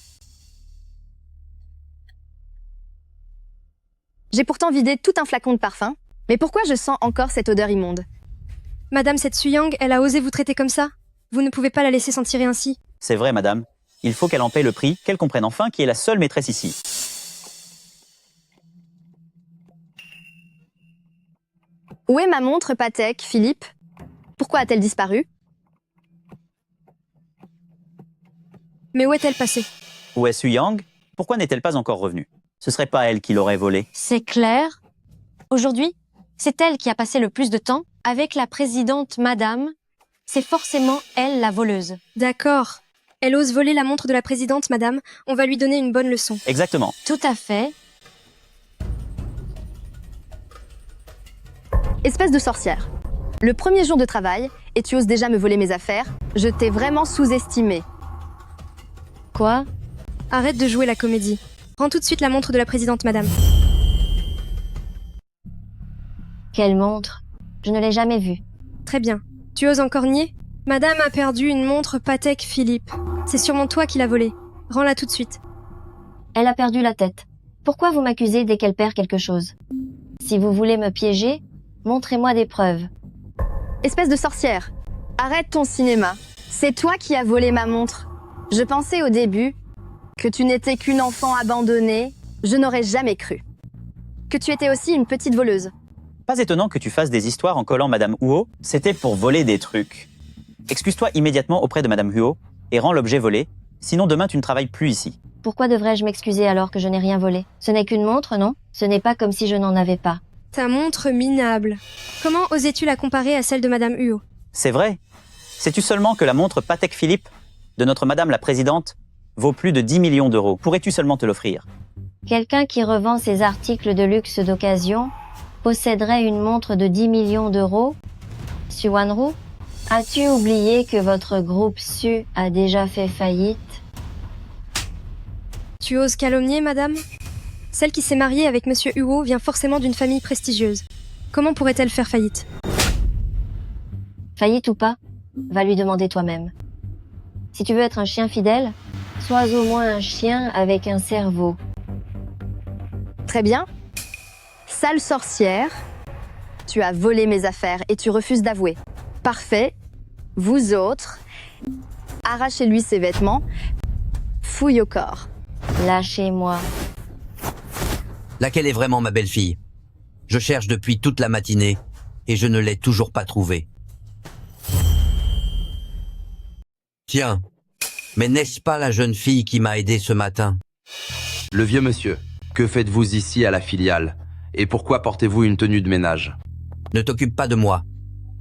J'ai pourtant vidé tout un flacon de parfum, mais pourquoi je sens encore cette odeur immonde? Madame, cette Suyang, elle a osé vous traiter comme ça? Vous ne pouvez pas la laisser s'en tirer ainsi. C'est vrai, madame. Il faut qu'elle en paie le prix, qu'elle comprenne enfin qui est la seule maîtresse ici. Où est ma montre, Patek, Philippe? Pourquoi a-t-elle disparu? Mais où est-elle passée? Où est Suyang? Pourquoi n'est-elle pas encore revenue? Ce serait pas elle qui l'aurait volée. C'est clair. Aujourd'hui, c'est elle qui a passé le plus de temps avec la présidente madame. C'est forcément elle la voleuse. D'accord. Elle ose voler la montre de la présidente, madame. On va lui donner une bonne leçon. Exactement. Tout à fait. Espèce de sorcière. Le premier jour de travail, et tu oses déjà me voler mes affaires, je t'ai vraiment sous-estimé. Quoi? Arrête de jouer la comédie. Rends tout de suite la montre de la présidente, madame. Quelle montre? Je ne l'ai jamais vue. Très bien. Tu oses encore nier? Madame a perdu une montre Patek Philippe. C'est sûrement toi qui l'as volée. Rends-la tout de suite. Elle a perdu la tête. Pourquoi vous m'accusez dès qu'elle perd quelque chose? Si vous voulez me piéger, montrez-moi des preuves. Espèce de sorcière. Arrête ton cinéma. C'est toi qui as volé ma montre. Je pensais au début que tu n'étais qu'une enfant abandonnée. Je n'aurais jamais cru. Que tu étais aussi une petite voleuse. Pas étonnant que tu fasses des histoires en collant Madame Huo, c'était pour voler des trucs. Excuse-toi immédiatement auprès de Madame Huo et rends l'objet volé, sinon demain tu ne travailles plus ici. Pourquoi devrais-je m'excuser alors que je n'ai rien volé? Ce n'est qu'une montre, non? Ce n'est pas comme si je n'en avais pas. Ta montre minable. Comment osais-tu la comparer à celle de Madame Huo? C'est vrai. Sais-tu seulement que la montre Patek Philippe de notre Madame la Présidente vaut plus de 10 millions d'euros? Pourrais-tu seulement te l'offrir? Quelqu'un qui revend ses articles de luxe d'occasion posséderait une montre de 10 millions d'euros? Suwanru, as-tu oublié que votre groupe Su a déjà fait faillite? Tu oses calomnier, madame? Celle qui s'est mariée avec Monsieur Huo vient forcément d'une famille prestigieuse. Comment pourrait-elle faire faillite? Faillite ou pas, va lui demander toi-même. Si tu veux être un chien fidèle, sois au moins un chien avec un cerveau. Très bien. Sale sorcière, tu as volé mes affaires et tu refuses d'avouer. Parfait. Vous autres, arrachez-lui ses vêtements, fouille au corps. Lâchez-moi. Laquelle est vraiment ma belle-fille? Je cherche depuis toute la matinée et je ne l'ai toujours pas trouvée. Tiens, mais n'est-ce pas la jeune fille qui m'a aidé ce matin? Le vieux monsieur, que faites-vous ici à la filiale? Et pourquoi portez-vous une tenue de ménage? Ne t'occupe pas de moi.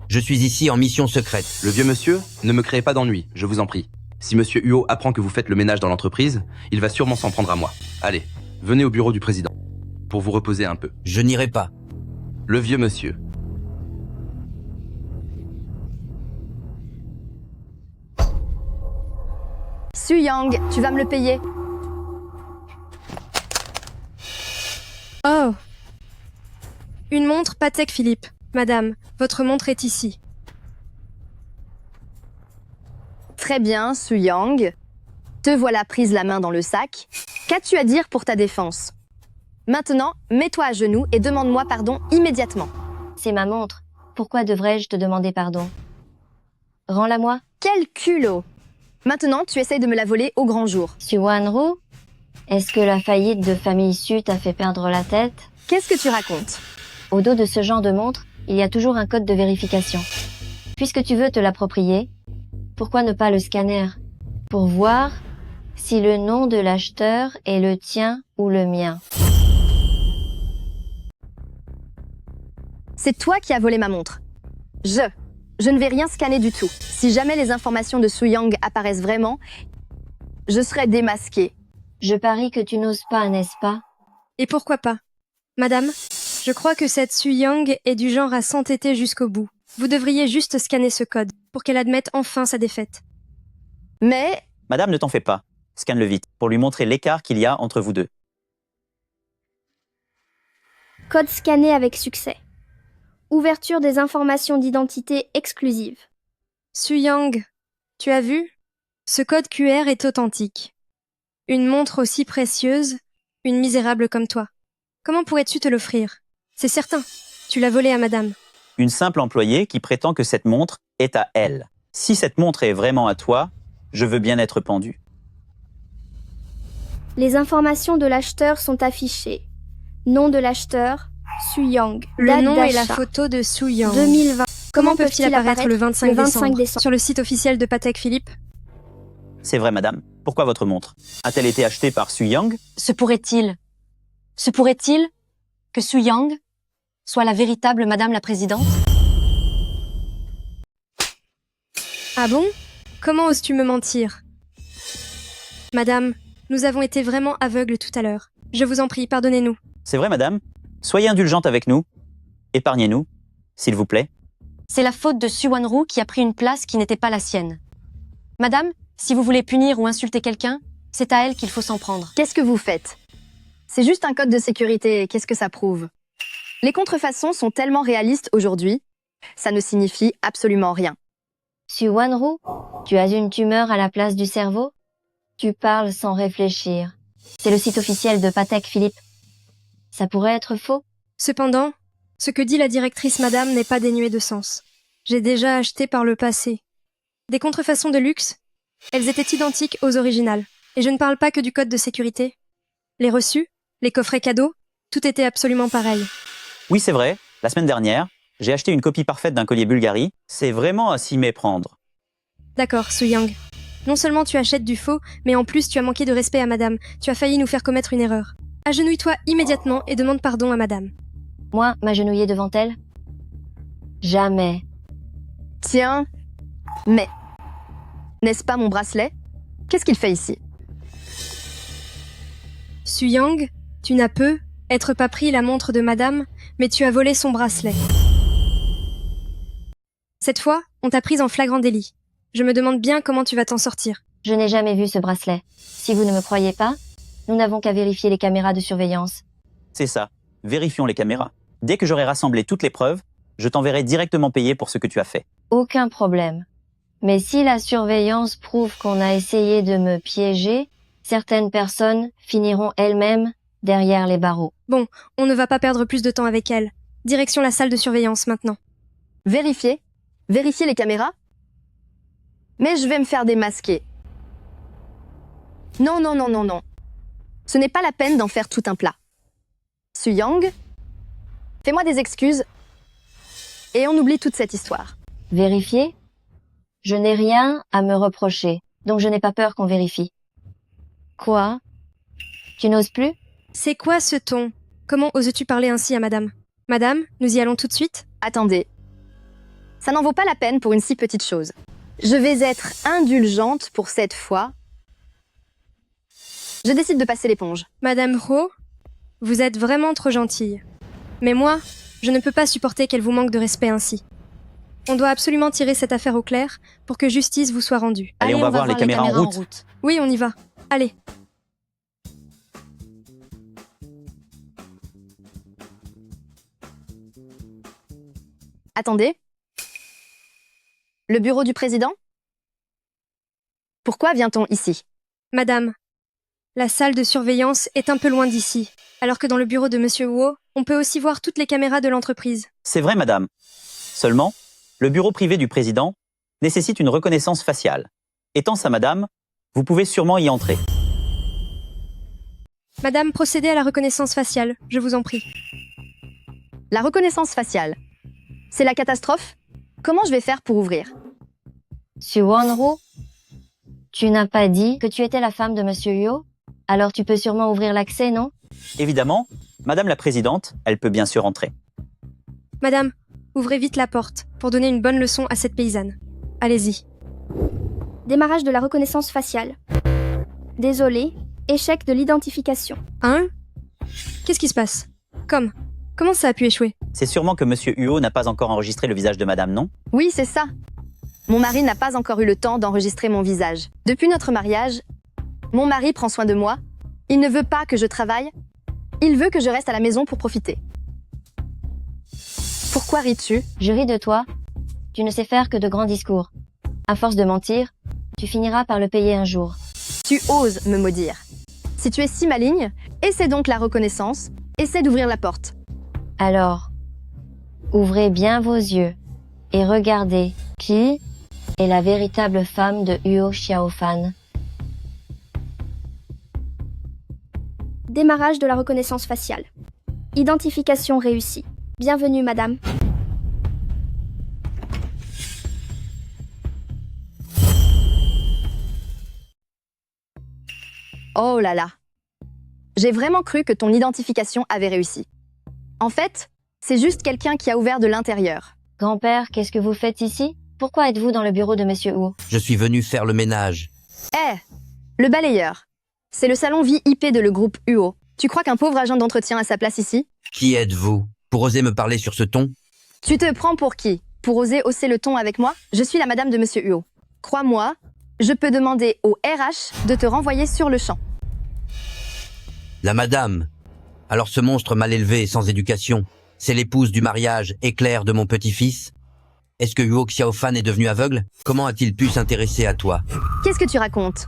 Je suis ici en mission secrète. Le vieux monsieur, ne me créez pas d'ennui, je vous en prie. Si monsieur Huo apprend que vous faites le ménage dans l'entreprise, il va sûrement s'en prendre à moi. Allez, venez au bureau du président, pour vous reposer un peu. Je n'irai pas. Le vieux monsieur. Suyang, tu vas me le payer. Oh! Une montre Patek Philippe. Madame, votre montre est ici. Très bien, Suyang. Te voilà prise la main dans le sac. Qu'as-tu à dire pour ta défense? Maintenant, mets-toi à genoux et demande-moi pardon immédiatement. C'est ma montre. Pourquoi devrais-je te demander pardon? Rends-la-moi. Quel culot! Maintenant, tu essayes de me la voler au grand jour. Suwanru, est-ce que la faillite de famille Su t'a fait perdre la tête? Qu'est-ce que tu racontes? Au dos de ce genre de montre, il y a toujours un code de vérification. Puisque tu veux te l'approprier, pourquoi ne pas le scanner? Pour voir si le nom de l'acheteur est le tien ou le mien. C'est toi qui as volé ma montre. Je ne vais rien scanner du tout. Si jamais les informations de Suyang apparaissent vraiment, je serai démasquée. Je parie que tu n'oses pas, n'est-ce pas? Et pourquoi pas? Madame, je crois que cette Suyang est du genre à s'entêter jusqu'au bout. Vous devriez juste scanner ce code, pour qu'elle admette enfin sa défaite. Mais Madame, ne t'en fais pas. Scanne-le vite, pour lui montrer l'écart qu'il y a entre vous deux. Code scanné avec succès. Ouverture des informations d'identité exclusives. Su-Yang, tu as vu? Ce code QR est authentique. Une montre aussi précieuse, une misérable comme toi. Comment pourrais-tu te l'offrir? C'est certain, tu l'as volée à madame. Une simple employée qui prétend que cette montre est à elle. Si cette montre est vraiment à toi, je veux bien être pendu. Les informations de l'acheteur sont affichées. Nom de l'acheteur, Su-Yang. Le Date nom et la d'achat, photo de Su-Yang. 2020. Comment peuvent-ils apparaître le 25 décembre décembre sur le site officiel de Patek Philippe? C'est vrai, madame. Pourquoi votre montre? A-t-elle été achetée par Su-Yang? Se pourrait-il que Su-Yang soit la véritable Madame la Présidente? Ah bon? Comment oses-tu me mentir? Madame, nous avons été vraiment aveugles tout à l'heure. Je vous en prie, pardonnez-nous. C'est vrai, madame. Soyez indulgente avec nous. Épargnez-nous, s'il vous plaît. C'est la faute de Su Wanru qui a pris une place qui n'était pas la sienne. Madame, si vous voulez punir ou insulter quelqu'un, c'est à elle qu'il faut s'en prendre. qu'est-ce que vous faites? C'est juste un code de sécurité, qu'est-ce que ça prouve? Les contrefaçons sont tellement réalistes aujourd'hui, ça ne signifie absolument rien. Su Wanru, tu as une tumeur à la place du cerveau? Tu parles sans réfléchir. C'est le site officiel de Patek Philippe. Ça pourrait être faux? Cependant, ce que dit la directrice madame n'est pas dénué de sens. J'ai déjà acheté par le passé. Des contrefaçons de luxe? Elles étaient identiques aux originales. Et je ne parle pas que du code de sécurité. Les reçus, les coffrets cadeaux, tout était absolument pareil. Oui, c'est vrai. La semaine dernière, j'ai acheté une copie parfaite d'un collier Bulgari. C'est vraiment à s'y méprendre. D'accord, Su-Yang. Non seulement tu achètes du faux, mais en plus tu as manqué de respect à madame. Tu as failli nous faire commettre une erreur. Agenouille-toi immédiatement et demande pardon à madame. Moi, m'agenouiller devant elle? Jamais. Tiens, mais... N'est-ce pas mon bracelet? Qu'est-ce qu'il fait ici? Su-Yang, tu n'as être pas pris la montre de madame, mais tu as volé son bracelet. Cette fois, on t'a prise en flagrant délit. Je me demande bien comment tu vas t'en sortir. Je n'ai jamais vu ce bracelet. Si vous ne me croyez pas, nous n'avons qu'à vérifier les caméras de surveillance. C'est ça. Vérifions les caméras. Dès que j'aurai rassemblé toutes les preuves, je t'enverrai directement payer pour ce que tu as fait. Aucun problème. Mais si la surveillance prouve qu'on a essayé de me piéger, certaines personnes finiront elles-mêmes derrière les barreaux. Bon, on ne va pas perdre plus de temps avec elle. Direction la salle de surveillance maintenant. Vérifier les caméras? Mais je vais me faire démasquer. Non. Ce n'est pas la peine d'en faire tout un plat. Su-Yang, fais-moi des excuses et on oublie toute cette histoire. Vérifier? Je n'ai rien à me reprocher, donc je n'ai pas peur qu'on vérifie. Quoi? Tu n'oses plus? C'est quoi ce ton? Comment oses-tu parler ainsi à madame? Madame, nous y allons tout de suite? Attendez. Ça n'en vaut pas la peine pour une si petite chose. Je vais être indulgente pour cette fois. Je décide de passer l'éponge. Madame Ho, vous êtes vraiment trop gentille. Mais moi, je ne peux pas supporter qu'elle vous manque de respect ainsi. On doit absolument tirer cette affaire au clair pour que justice vous soit rendue. Allez, on va voir les caméras en route. Oui, on y va. Allez. Attendez. Le bureau du président? Pourquoi vient-on ici? Madame, la salle de surveillance est un peu loin d'ici, alors que dans le bureau de Monsieur Wu, on peut aussi voir toutes les caméras de l'entreprise. C'est vrai, madame. Seulement, le bureau privé du président nécessite une reconnaissance faciale. Étant ça, madame, vous pouvez sûrement y entrer. Madame, procédez à la reconnaissance faciale, je vous en prie. La reconnaissance faciale. C'est la catastrophe? Comment je vais faire pour ouvrir? Su Wanru, tu n'as pas dit que tu étais la femme de Monsieur Yo? Alors tu peux sûrement ouvrir l'accès, non? Évidemment, madame la présidente, elle peut bien sûr entrer. Madame, ouvrez vite la porte pour donner une bonne leçon à cette paysanne. Allez-y. Démarrage de la reconnaissance faciale. Désolé, échec de l'identification. Hein? Qu'est-ce qui se passe? Comment ça a pu échouer? C'est sûrement que monsieur Huo n'a pas encore enregistré le visage de madame, non? Oui, c'est ça. Mon mari n'a pas encore eu le temps d'enregistrer mon visage. Depuis notre mariage, mon mari prend soin de moi. Il ne veut pas que je travaille. Il veut que je reste à la maison pour profiter. Pourquoi ris-tu? Je ris de toi. Tu ne sais faire que de grands discours. À force de mentir, tu finiras par le payer un jour. Tu oses me maudire. Si tu es si maligne, essaie donc la reconnaissance. Essaie d'ouvrir la porte. Alors, ouvrez bien vos yeux et regardez qui est la véritable femme de Huo Xiaofan. Démarrage de la reconnaissance faciale. Identification réussie. Bienvenue, madame. Oh là là. J'ai vraiment cru que ton identification avait réussi. En fait, c'est juste quelqu'un qui a ouvert de l'intérieur. Grand-père, qu'est-ce que vous faites ici? Pourquoi êtes-vous dans le bureau de Monsieur Huo? Je suis venu faire le ménage. Le balayeur. C'est le salon VIP de le groupe Huo. Tu crois qu'un pauvre agent d'entretien a sa place ici? Qui êtes-vous? Pour oser me parler sur ce ton? Tu te prends pour qui? Pour oser hausser le ton avec moi? Je suis la madame de Monsieur Huo. Crois-moi, je peux demander au RH de te renvoyer sur le champ. La madame. Alors ce monstre mal élevé et sans éducation, c'est l'épouse du mariage éclair de mon petit-fils? Est-ce que Huo Xiaofan est devenu aveugle? Comment a-t-il pu s'intéresser à toi? Qu'est-ce que tu racontes?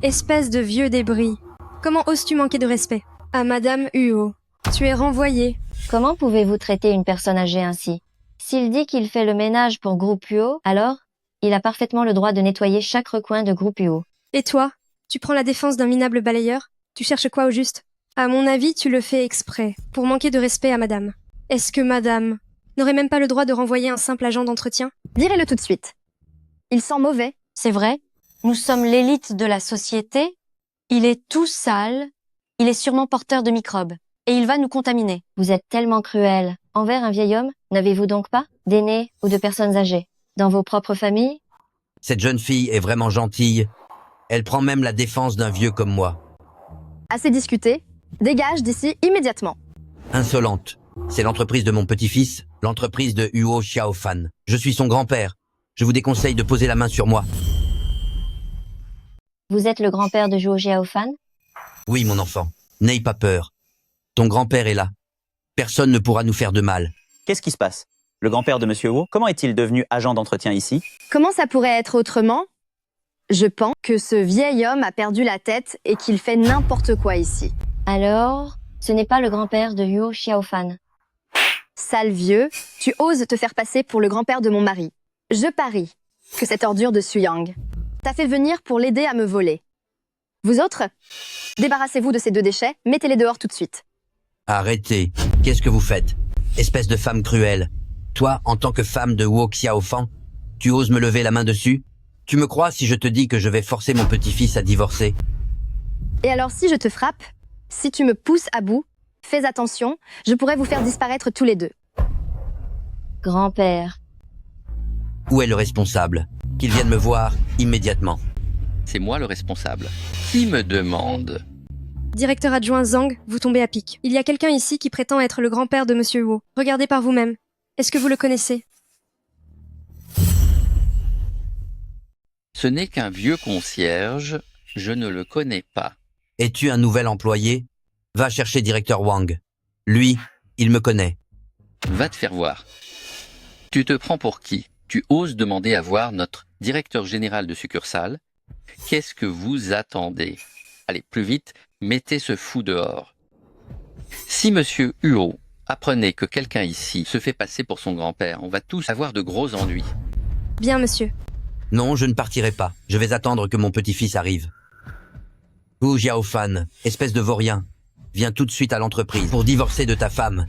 Espèce de vieux débris. Comment oses-tu manquer de respect? À Madame Huo, tu es renvoyée. Comment pouvez-vous traiter une personne âgée ainsi? S'il dit qu'il fait le ménage pour Groupe Huo, alors il a parfaitement le droit de nettoyer chaque recoin de Groupe Huo. Et toi? Tu prends la défense d'un minable balayeur? Tu cherches quoi au juste? À mon avis, tu le fais exprès, pour manquer de respect à Madame. Est-ce que Madame n'aurait même pas le droit de renvoyer un simple agent d'entretien? Direz-le tout de suite. Il sent mauvais. C'est vrai. Nous sommes l'élite de la société. Il est tout sale. Il est sûrement porteur de microbes. Et il va nous contaminer. Vous êtes tellement cruel. Envers un vieil homme, n'avez-vous donc pas d'aînés ou de personnes âgées? Dans vos propres familles? Cette jeune fille est vraiment gentille. Elle prend même la défense d'un vieux comme moi. Assez discuté. Dégage d'ici immédiatement. Insolente. C'est l'entreprise de mon petit-fils, l'entreprise de Huo Xiaofan. Je suis son grand-père. Je vous déconseille de poser la main sur moi. Vous êtes le grand-père de Huo Xiaofan? Oui, mon enfant. N'aie pas peur. Ton grand-père est là. Personne ne pourra nous faire de mal. Qu'est-ce qui se passe? Le grand-père de Monsieur Huo, comment est-il devenu agent d'entretien ici? Comment ça pourrait être autrement? Je pense que ce vieil homme a perdu la tête et qu'il fait n'importe quoi ici. Alors, ce n'est pas le grand-père de Huo Xiaofan. Sale vieux, tu oses te faire passer pour le grand-père de mon mari. Je parie que cette ordure de Suyang t'a fait venir pour l'aider à me voler. Vous autres, débarrassez-vous de ces deux déchets, mettez-les dehors tout de suite. Arrêtez. Qu'est-ce que vous faites? Espèce de femme cruelle. Toi, en tant que femme de Huo Xiaofan, tu oses me lever la main dessus? Tu me crois si je te dis que je vais forcer mon petit-fils à divorcer? Et alors si je te frappe, si tu me pousses à bout, fais attention, je pourrais vous faire disparaître tous les deux. Grand-père. Où est le responsable? Qu'il vienne me voir immédiatement. C'est moi le responsable. Qui me demande? Directeur adjoint Zhang, vous tombez à pic. Il y a quelqu'un ici qui prétend être le grand-père de Monsieur Huo. Regardez par vous-même. Est-ce que vous le connaissez? Ce n'est qu'un vieux concierge. Je ne le connais pas. Es-tu un nouvel employé? Va chercher directeur Wang. Lui, il me connaît. Va te faire voir. Tu te prends pour qui? Tu oses demander à voir notre directeur général de succursale? Qu'est-ce que vous attendez? Allez, plus vite, mettez ce fou dehors. Si Monsieur Huo apprenait que quelqu'un ici se fait passer pour son grand-père, on va tous avoir de gros ennuis. Bien, monsieur. Non, je ne partirai pas. Je vais attendre que mon petit-fils arrive. Huo Xiaofan, espèce de vaurien, viens tout de suite à l'entreprise pour divorcer de ta femme.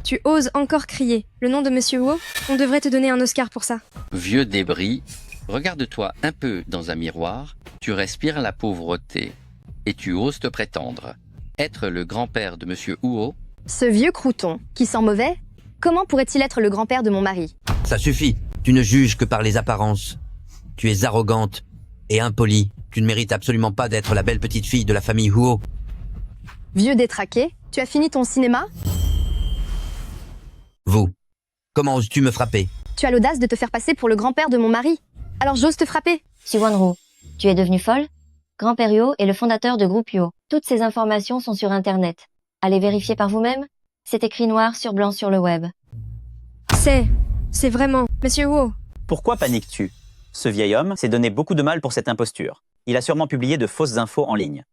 Tu oses encore crier le nom de Monsieur Huo? On devrait te donner un Oscar pour ça. Vieux débris, regarde-toi un peu dans un miroir, tu respires la pauvreté et tu oses te prétendre être le grand-père de Monsieur Huo. Ce vieux crouton, qui sent mauvais, comment pourrait-il être le grand-père de mon mari? Ça suffit, tu ne juges que par les apparences. Tu es arrogante et impolie. Tu ne mérites absolument pas d'être la belle petite fille de la famille Huo. Vieux détraqué, tu as fini ton cinéma? Vous, comment oses-tu me frapper? Tu as l'audace de te faire passer pour le grand-père de mon mari. Alors j'ose te frapper. Suwon-Ru, tu es devenue folle? Grand-père Uo est le fondateur de groupe Uo. Toutes ces informations sont sur Internet. Allez vérifier par vous-même. C'est écrit noir sur blanc sur le web. C'est vraiment... Monsieur Uo. Pourquoi paniques-tu? Ce vieil homme s'est donné beaucoup de mal pour cette imposture. Il a sûrement publié de fausses infos en ligne.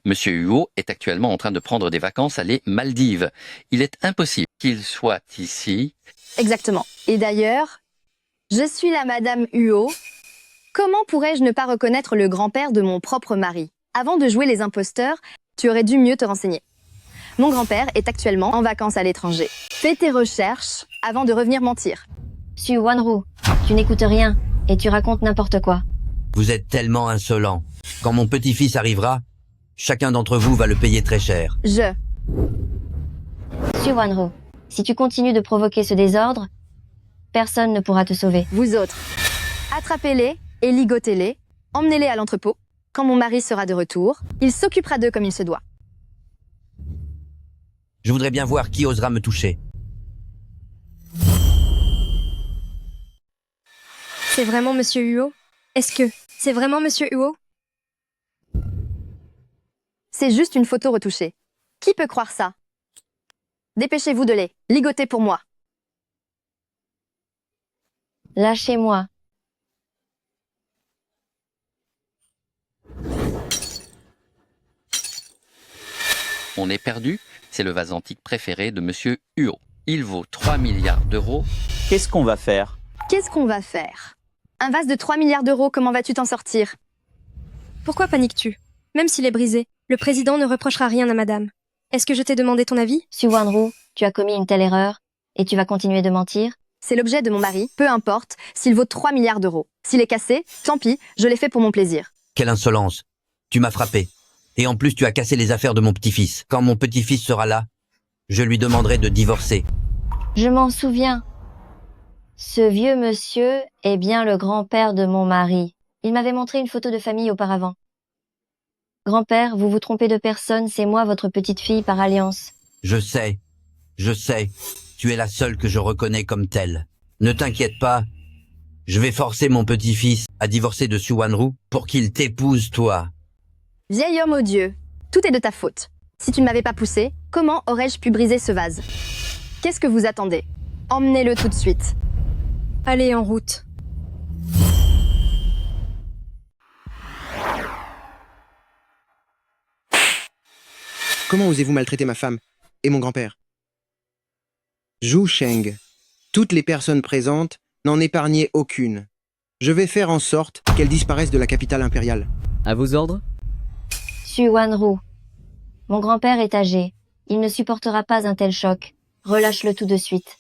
Monsieur Huo est actuellement en train de prendre des vacances à les Maldives. Il est impossible qu'il soit ici. Exactement. Et d'ailleurs, je suis la Madame Huo. Comment pourrais-je ne pas reconnaître le grand-père de mon propre mari? Avant de jouer les imposteurs, tu aurais dû mieux te renseigner. Mon grand-père est actuellement en vacances à l'étranger. Fais tes recherches avant de revenir mentir. Suwon-Ru, tu n'écoutes rien et tu racontes n'importe quoi. Vous êtes tellement insolent. Quand mon petit-fils arrivera, chacun d'entre vous va le payer très cher. Suwon-Ru, si tu continues de provoquer ce désordre, personne ne pourra te sauver. Vous autres, attrapez-les et ligotez-les, emmenez-les à l'entrepôt. Quand mon mari sera de retour, il s'occupera d'eux comme il se doit. Je voudrais bien voir qui osera me toucher. C'est vraiment Monsieur Huo? Est-ce que c'est vraiment Monsieur Huo? C'est juste une photo retouchée. Qui peut croire ça? Dépêchez-vous de les ligoter pour moi. Lâchez-moi. On est perdu? C'est le vase antique préféré de Monsieur Huo. Il vaut 3 milliards d'euros. Qu'est-ce qu'on va faire? Qu'est-ce qu'on va faire? Un vase de 3 milliards d'euros, comment vas-tu t'en sortir? Pourquoi paniques-tu? Même s'il est brisé, le président ne reprochera rien à madame. Est-ce que je t'ai demandé ton avis? Suwon-Ru, tu as commis une telle erreur et tu vas continuer de mentir? C'est l'objet de mon mari, peu importe s'il vaut 3 milliards d'euros. S'il est cassé, tant pis, je l'ai fait pour mon plaisir. Quelle insolence. Tu m'as frappé. Et en plus, tu as cassé les affaires de mon petit-fils. Quand mon petit-fils sera là, je lui demanderai de divorcer. Je m'en souviens. Ce vieux monsieur est bien le grand-père de mon mari. Il m'avait montré une photo de famille auparavant. Grand-père, vous vous trompez de personne, c'est moi votre petite fille par alliance. Je sais. Tu es la seule que je reconnais comme telle. Ne t'inquiète pas. Je vais forcer mon petit-fils à divorcer de Suwon-Ru pour qu'il t'épouse, toi. Vieil homme odieux, tout est de ta faute. Si tu ne m'avais pas poussé, comment aurais-je pu briser ce vase? Qu'est-ce que vous attendez? Emmenez-le tout de suite. Allez, en route. Comment osez-vous maltraiter ma femme et mon grand-père? Zhu Sheng, toutes les personnes présentes, n'en épargnez aucune. Je vais faire en sorte qu'elles disparaissent de la capitale impériale. À vos ordres? Suwon-Ru, mon grand-père est âgé. Il ne supportera pas un tel choc. Relâche-le tout de suite.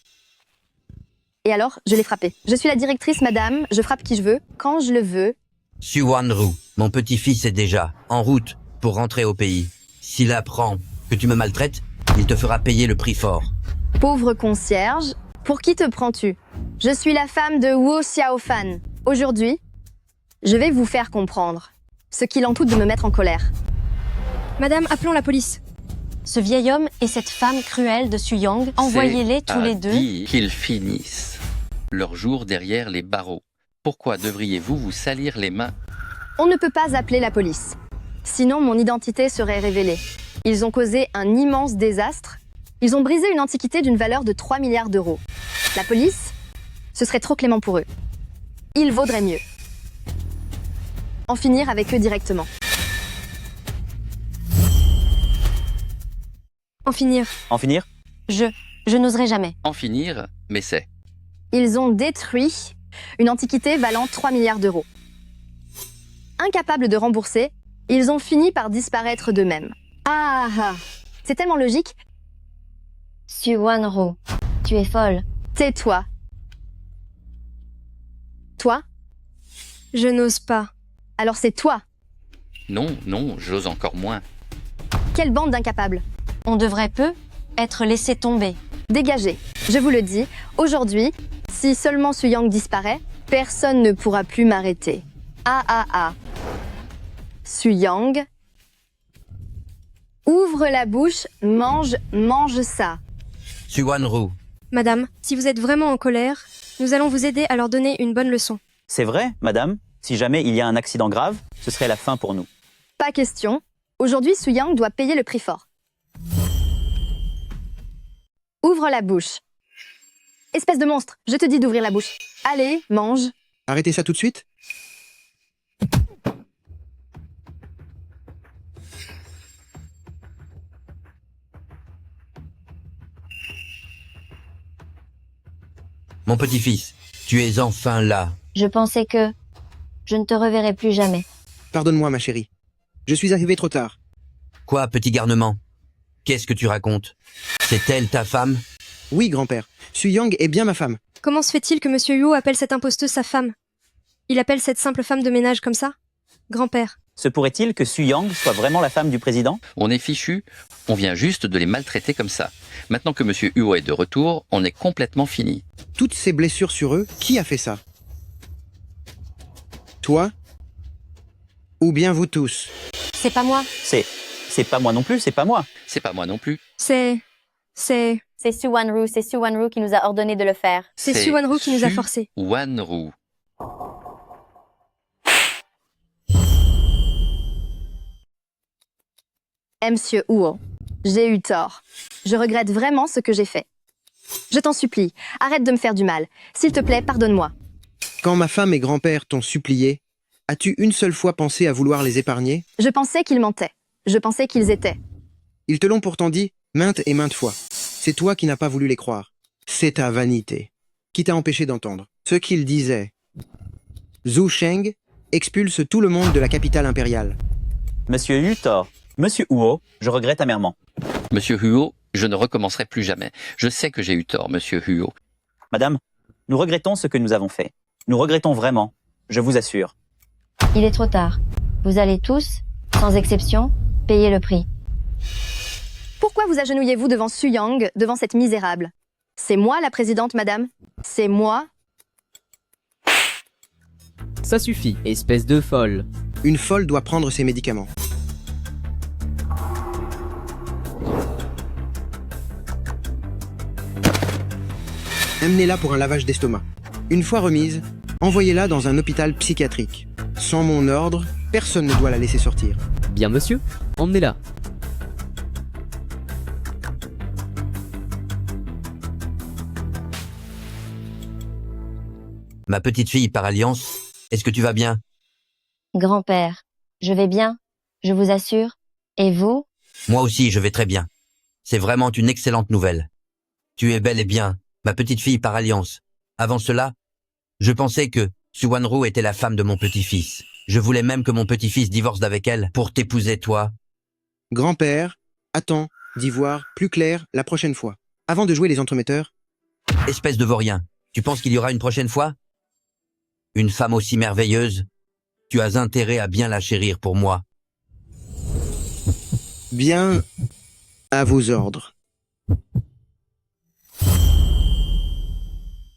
Et alors, je l'ai frappé. Je suis la directrice, madame. Je frappe qui je veux, quand je le veux. Suwon-Ru, mon petit-fils est déjà en route pour rentrer au pays. S'il apprend que tu me maltraites, il te fera payer le prix fort. Pauvre concierge, pour qui te prends-tu? Je suis la femme de Wu Xiaofan. Aujourd'hui, je vais vous faire comprendre ce qu'il en coûte de me mettre en colère. Madame, appelons la police. Ce vieil homme et cette femme cruelle de Suyang, envoyez-les tous les deux. Qu'ils finissent leur jour derrière les barreaux. Pourquoi devriez-vous vous salir les mains? On ne peut pas appeler la police. Sinon, mon identité serait révélée. Ils ont causé un immense désastre. Ils ont brisé une antiquité d'une valeur de 3 milliards d'euros. La police, ce serait trop clément pour eux. Il vaudrait mieux en finir avec eux directement. En finir. En finir? Je n'oserais jamais. En finir, mais c'est. Ils ont détruit une antiquité valant 3 milliards d'euros. Incapables de rembourser, ils ont fini par disparaître d'eux-mêmes. C'est tellement logique. Suwon-Ru, tu es folle. Tais-toi. Toi? Je n'ose pas. Alors c'est toi. Non, j'ose encore moins. Quelle bande d'incapables. On devrait peu être laissé tomber. Dégagez. Je vous le dis, aujourd'hui, si seulement Suyang disparaît, personne ne pourra plus m'arrêter. Suyang, ouvre la bouche, mange ça. Suwon-Ru. Madame, si vous êtes vraiment en colère, Nous allons vous aider à leur donner une bonne leçon. C'est vrai, madame. Si jamais il y a un accident grave, ce serait la fin pour nous. Pas question. Aujourd'hui, Suyang doit payer le prix fort. Ouvre la bouche. Espèce de monstre, je te dis d'ouvrir la bouche. Allez, mange. Arrêtez ça tout de suite. Mon petit-fils, tu es enfin là. Je pensais que je ne te reverrai plus jamais. Pardonne-moi, ma chérie. Je suis arrivé trop tard. Quoi, petit garnement? Qu'est-ce que tu racontes? C'est elle ta femme? Oui, grand-père. Suyang est bien ma femme. Comment se fait-il que Monsieur Huo appelle cette imposteuse sa femme? Il appelle cette simple femme de ménage comme ça? Grand-père. Se pourrait-il que Suyang soit vraiment la femme du président? On est fichu, on vient juste de les maltraiter comme ça. Maintenant que Monsieur Huo est de retour, on est complètement fini. Toutes ces blessures sur eux, qui a fait ça? Toi? Ou bien vous tous? C'est pas moi. C'est pas moi non plus, c'est pas moi. C'est pas moi non plus. C'est Su Wanru, c'est Su Wanru qui nous a ordonné de le faire. C'est Su Wanru qui nous a forcés. Wanru. Monsieur Huo, j'ai eu tort. Je regrette vraiment ce que j'ai fait. Je t'en supplie, arrête de me faire du mal. S'il te plaît, pardonne-moi. Quand ma femme et grand-père t'ont supplié, as-tu une seule fois pensé à vouloir les épargner? Je pensais qu'ils mentaient. Je pensais qu'ils étaient. Ils te l'ont pourtant dit maintes et maintes fois. C'est toi qui n'as pas voulu les croire. C'est ta vanité qui t'a empêché d'entendre ce qu'ils disaient. Zhu Sheng expulse tout le monde de la capitale impériale. Monsieur eut tort. Monsieur Huo, je regrette amèrement. Monsieur Huo, je ne recommencerai plus jamais. Je sais que j'ai eu tort, Monsieur Huo. Madame, nous regrettons ce que nous avons fait. Nous regrettons vraiment, je vous assure. Il est trop tard. Vous allez tous, sans exception, payer le prix. Pourquoi vous agenouillez-vous devant Suyang, devant cette misérable? C'est moi la présidente, madame? C'est moi? Ça suffit, espèce de folle. Une folle doit prendre ses médicaments. Amenez-la pour un lavage d'estomac. Une fois remise, envoyez-la dans un hôpital psychiatrique. Sans mon ordre, personne ne doit la laisser sortir. Bien monsieur, emmenez-la. Ma petite fille par alliance, est-ce que tu vas bien? Grand-père, je vais bien, je vous assure. Et vous? Moi aussi, je vais très bien. C'est vraiment une excellente nouvelle. Tu es bel et bien, ma petite fille par alliance. Avant cela, je pensais que Su Wanru était la femme de mon petit-fils. Je voulais même que mon petit-fils divorce d'avec elle pour t'épouser toi. Grand-père, attends d'y voir plus clair la prochaine fois. Avant de jouer les entremetteurs. Espèce de vaurien, tu penses qu'il y aura une prochaine fois? Une femme aussi merveilleuse, tu as intérêt à bien la chérir pour moi. Bien, à vos ordres.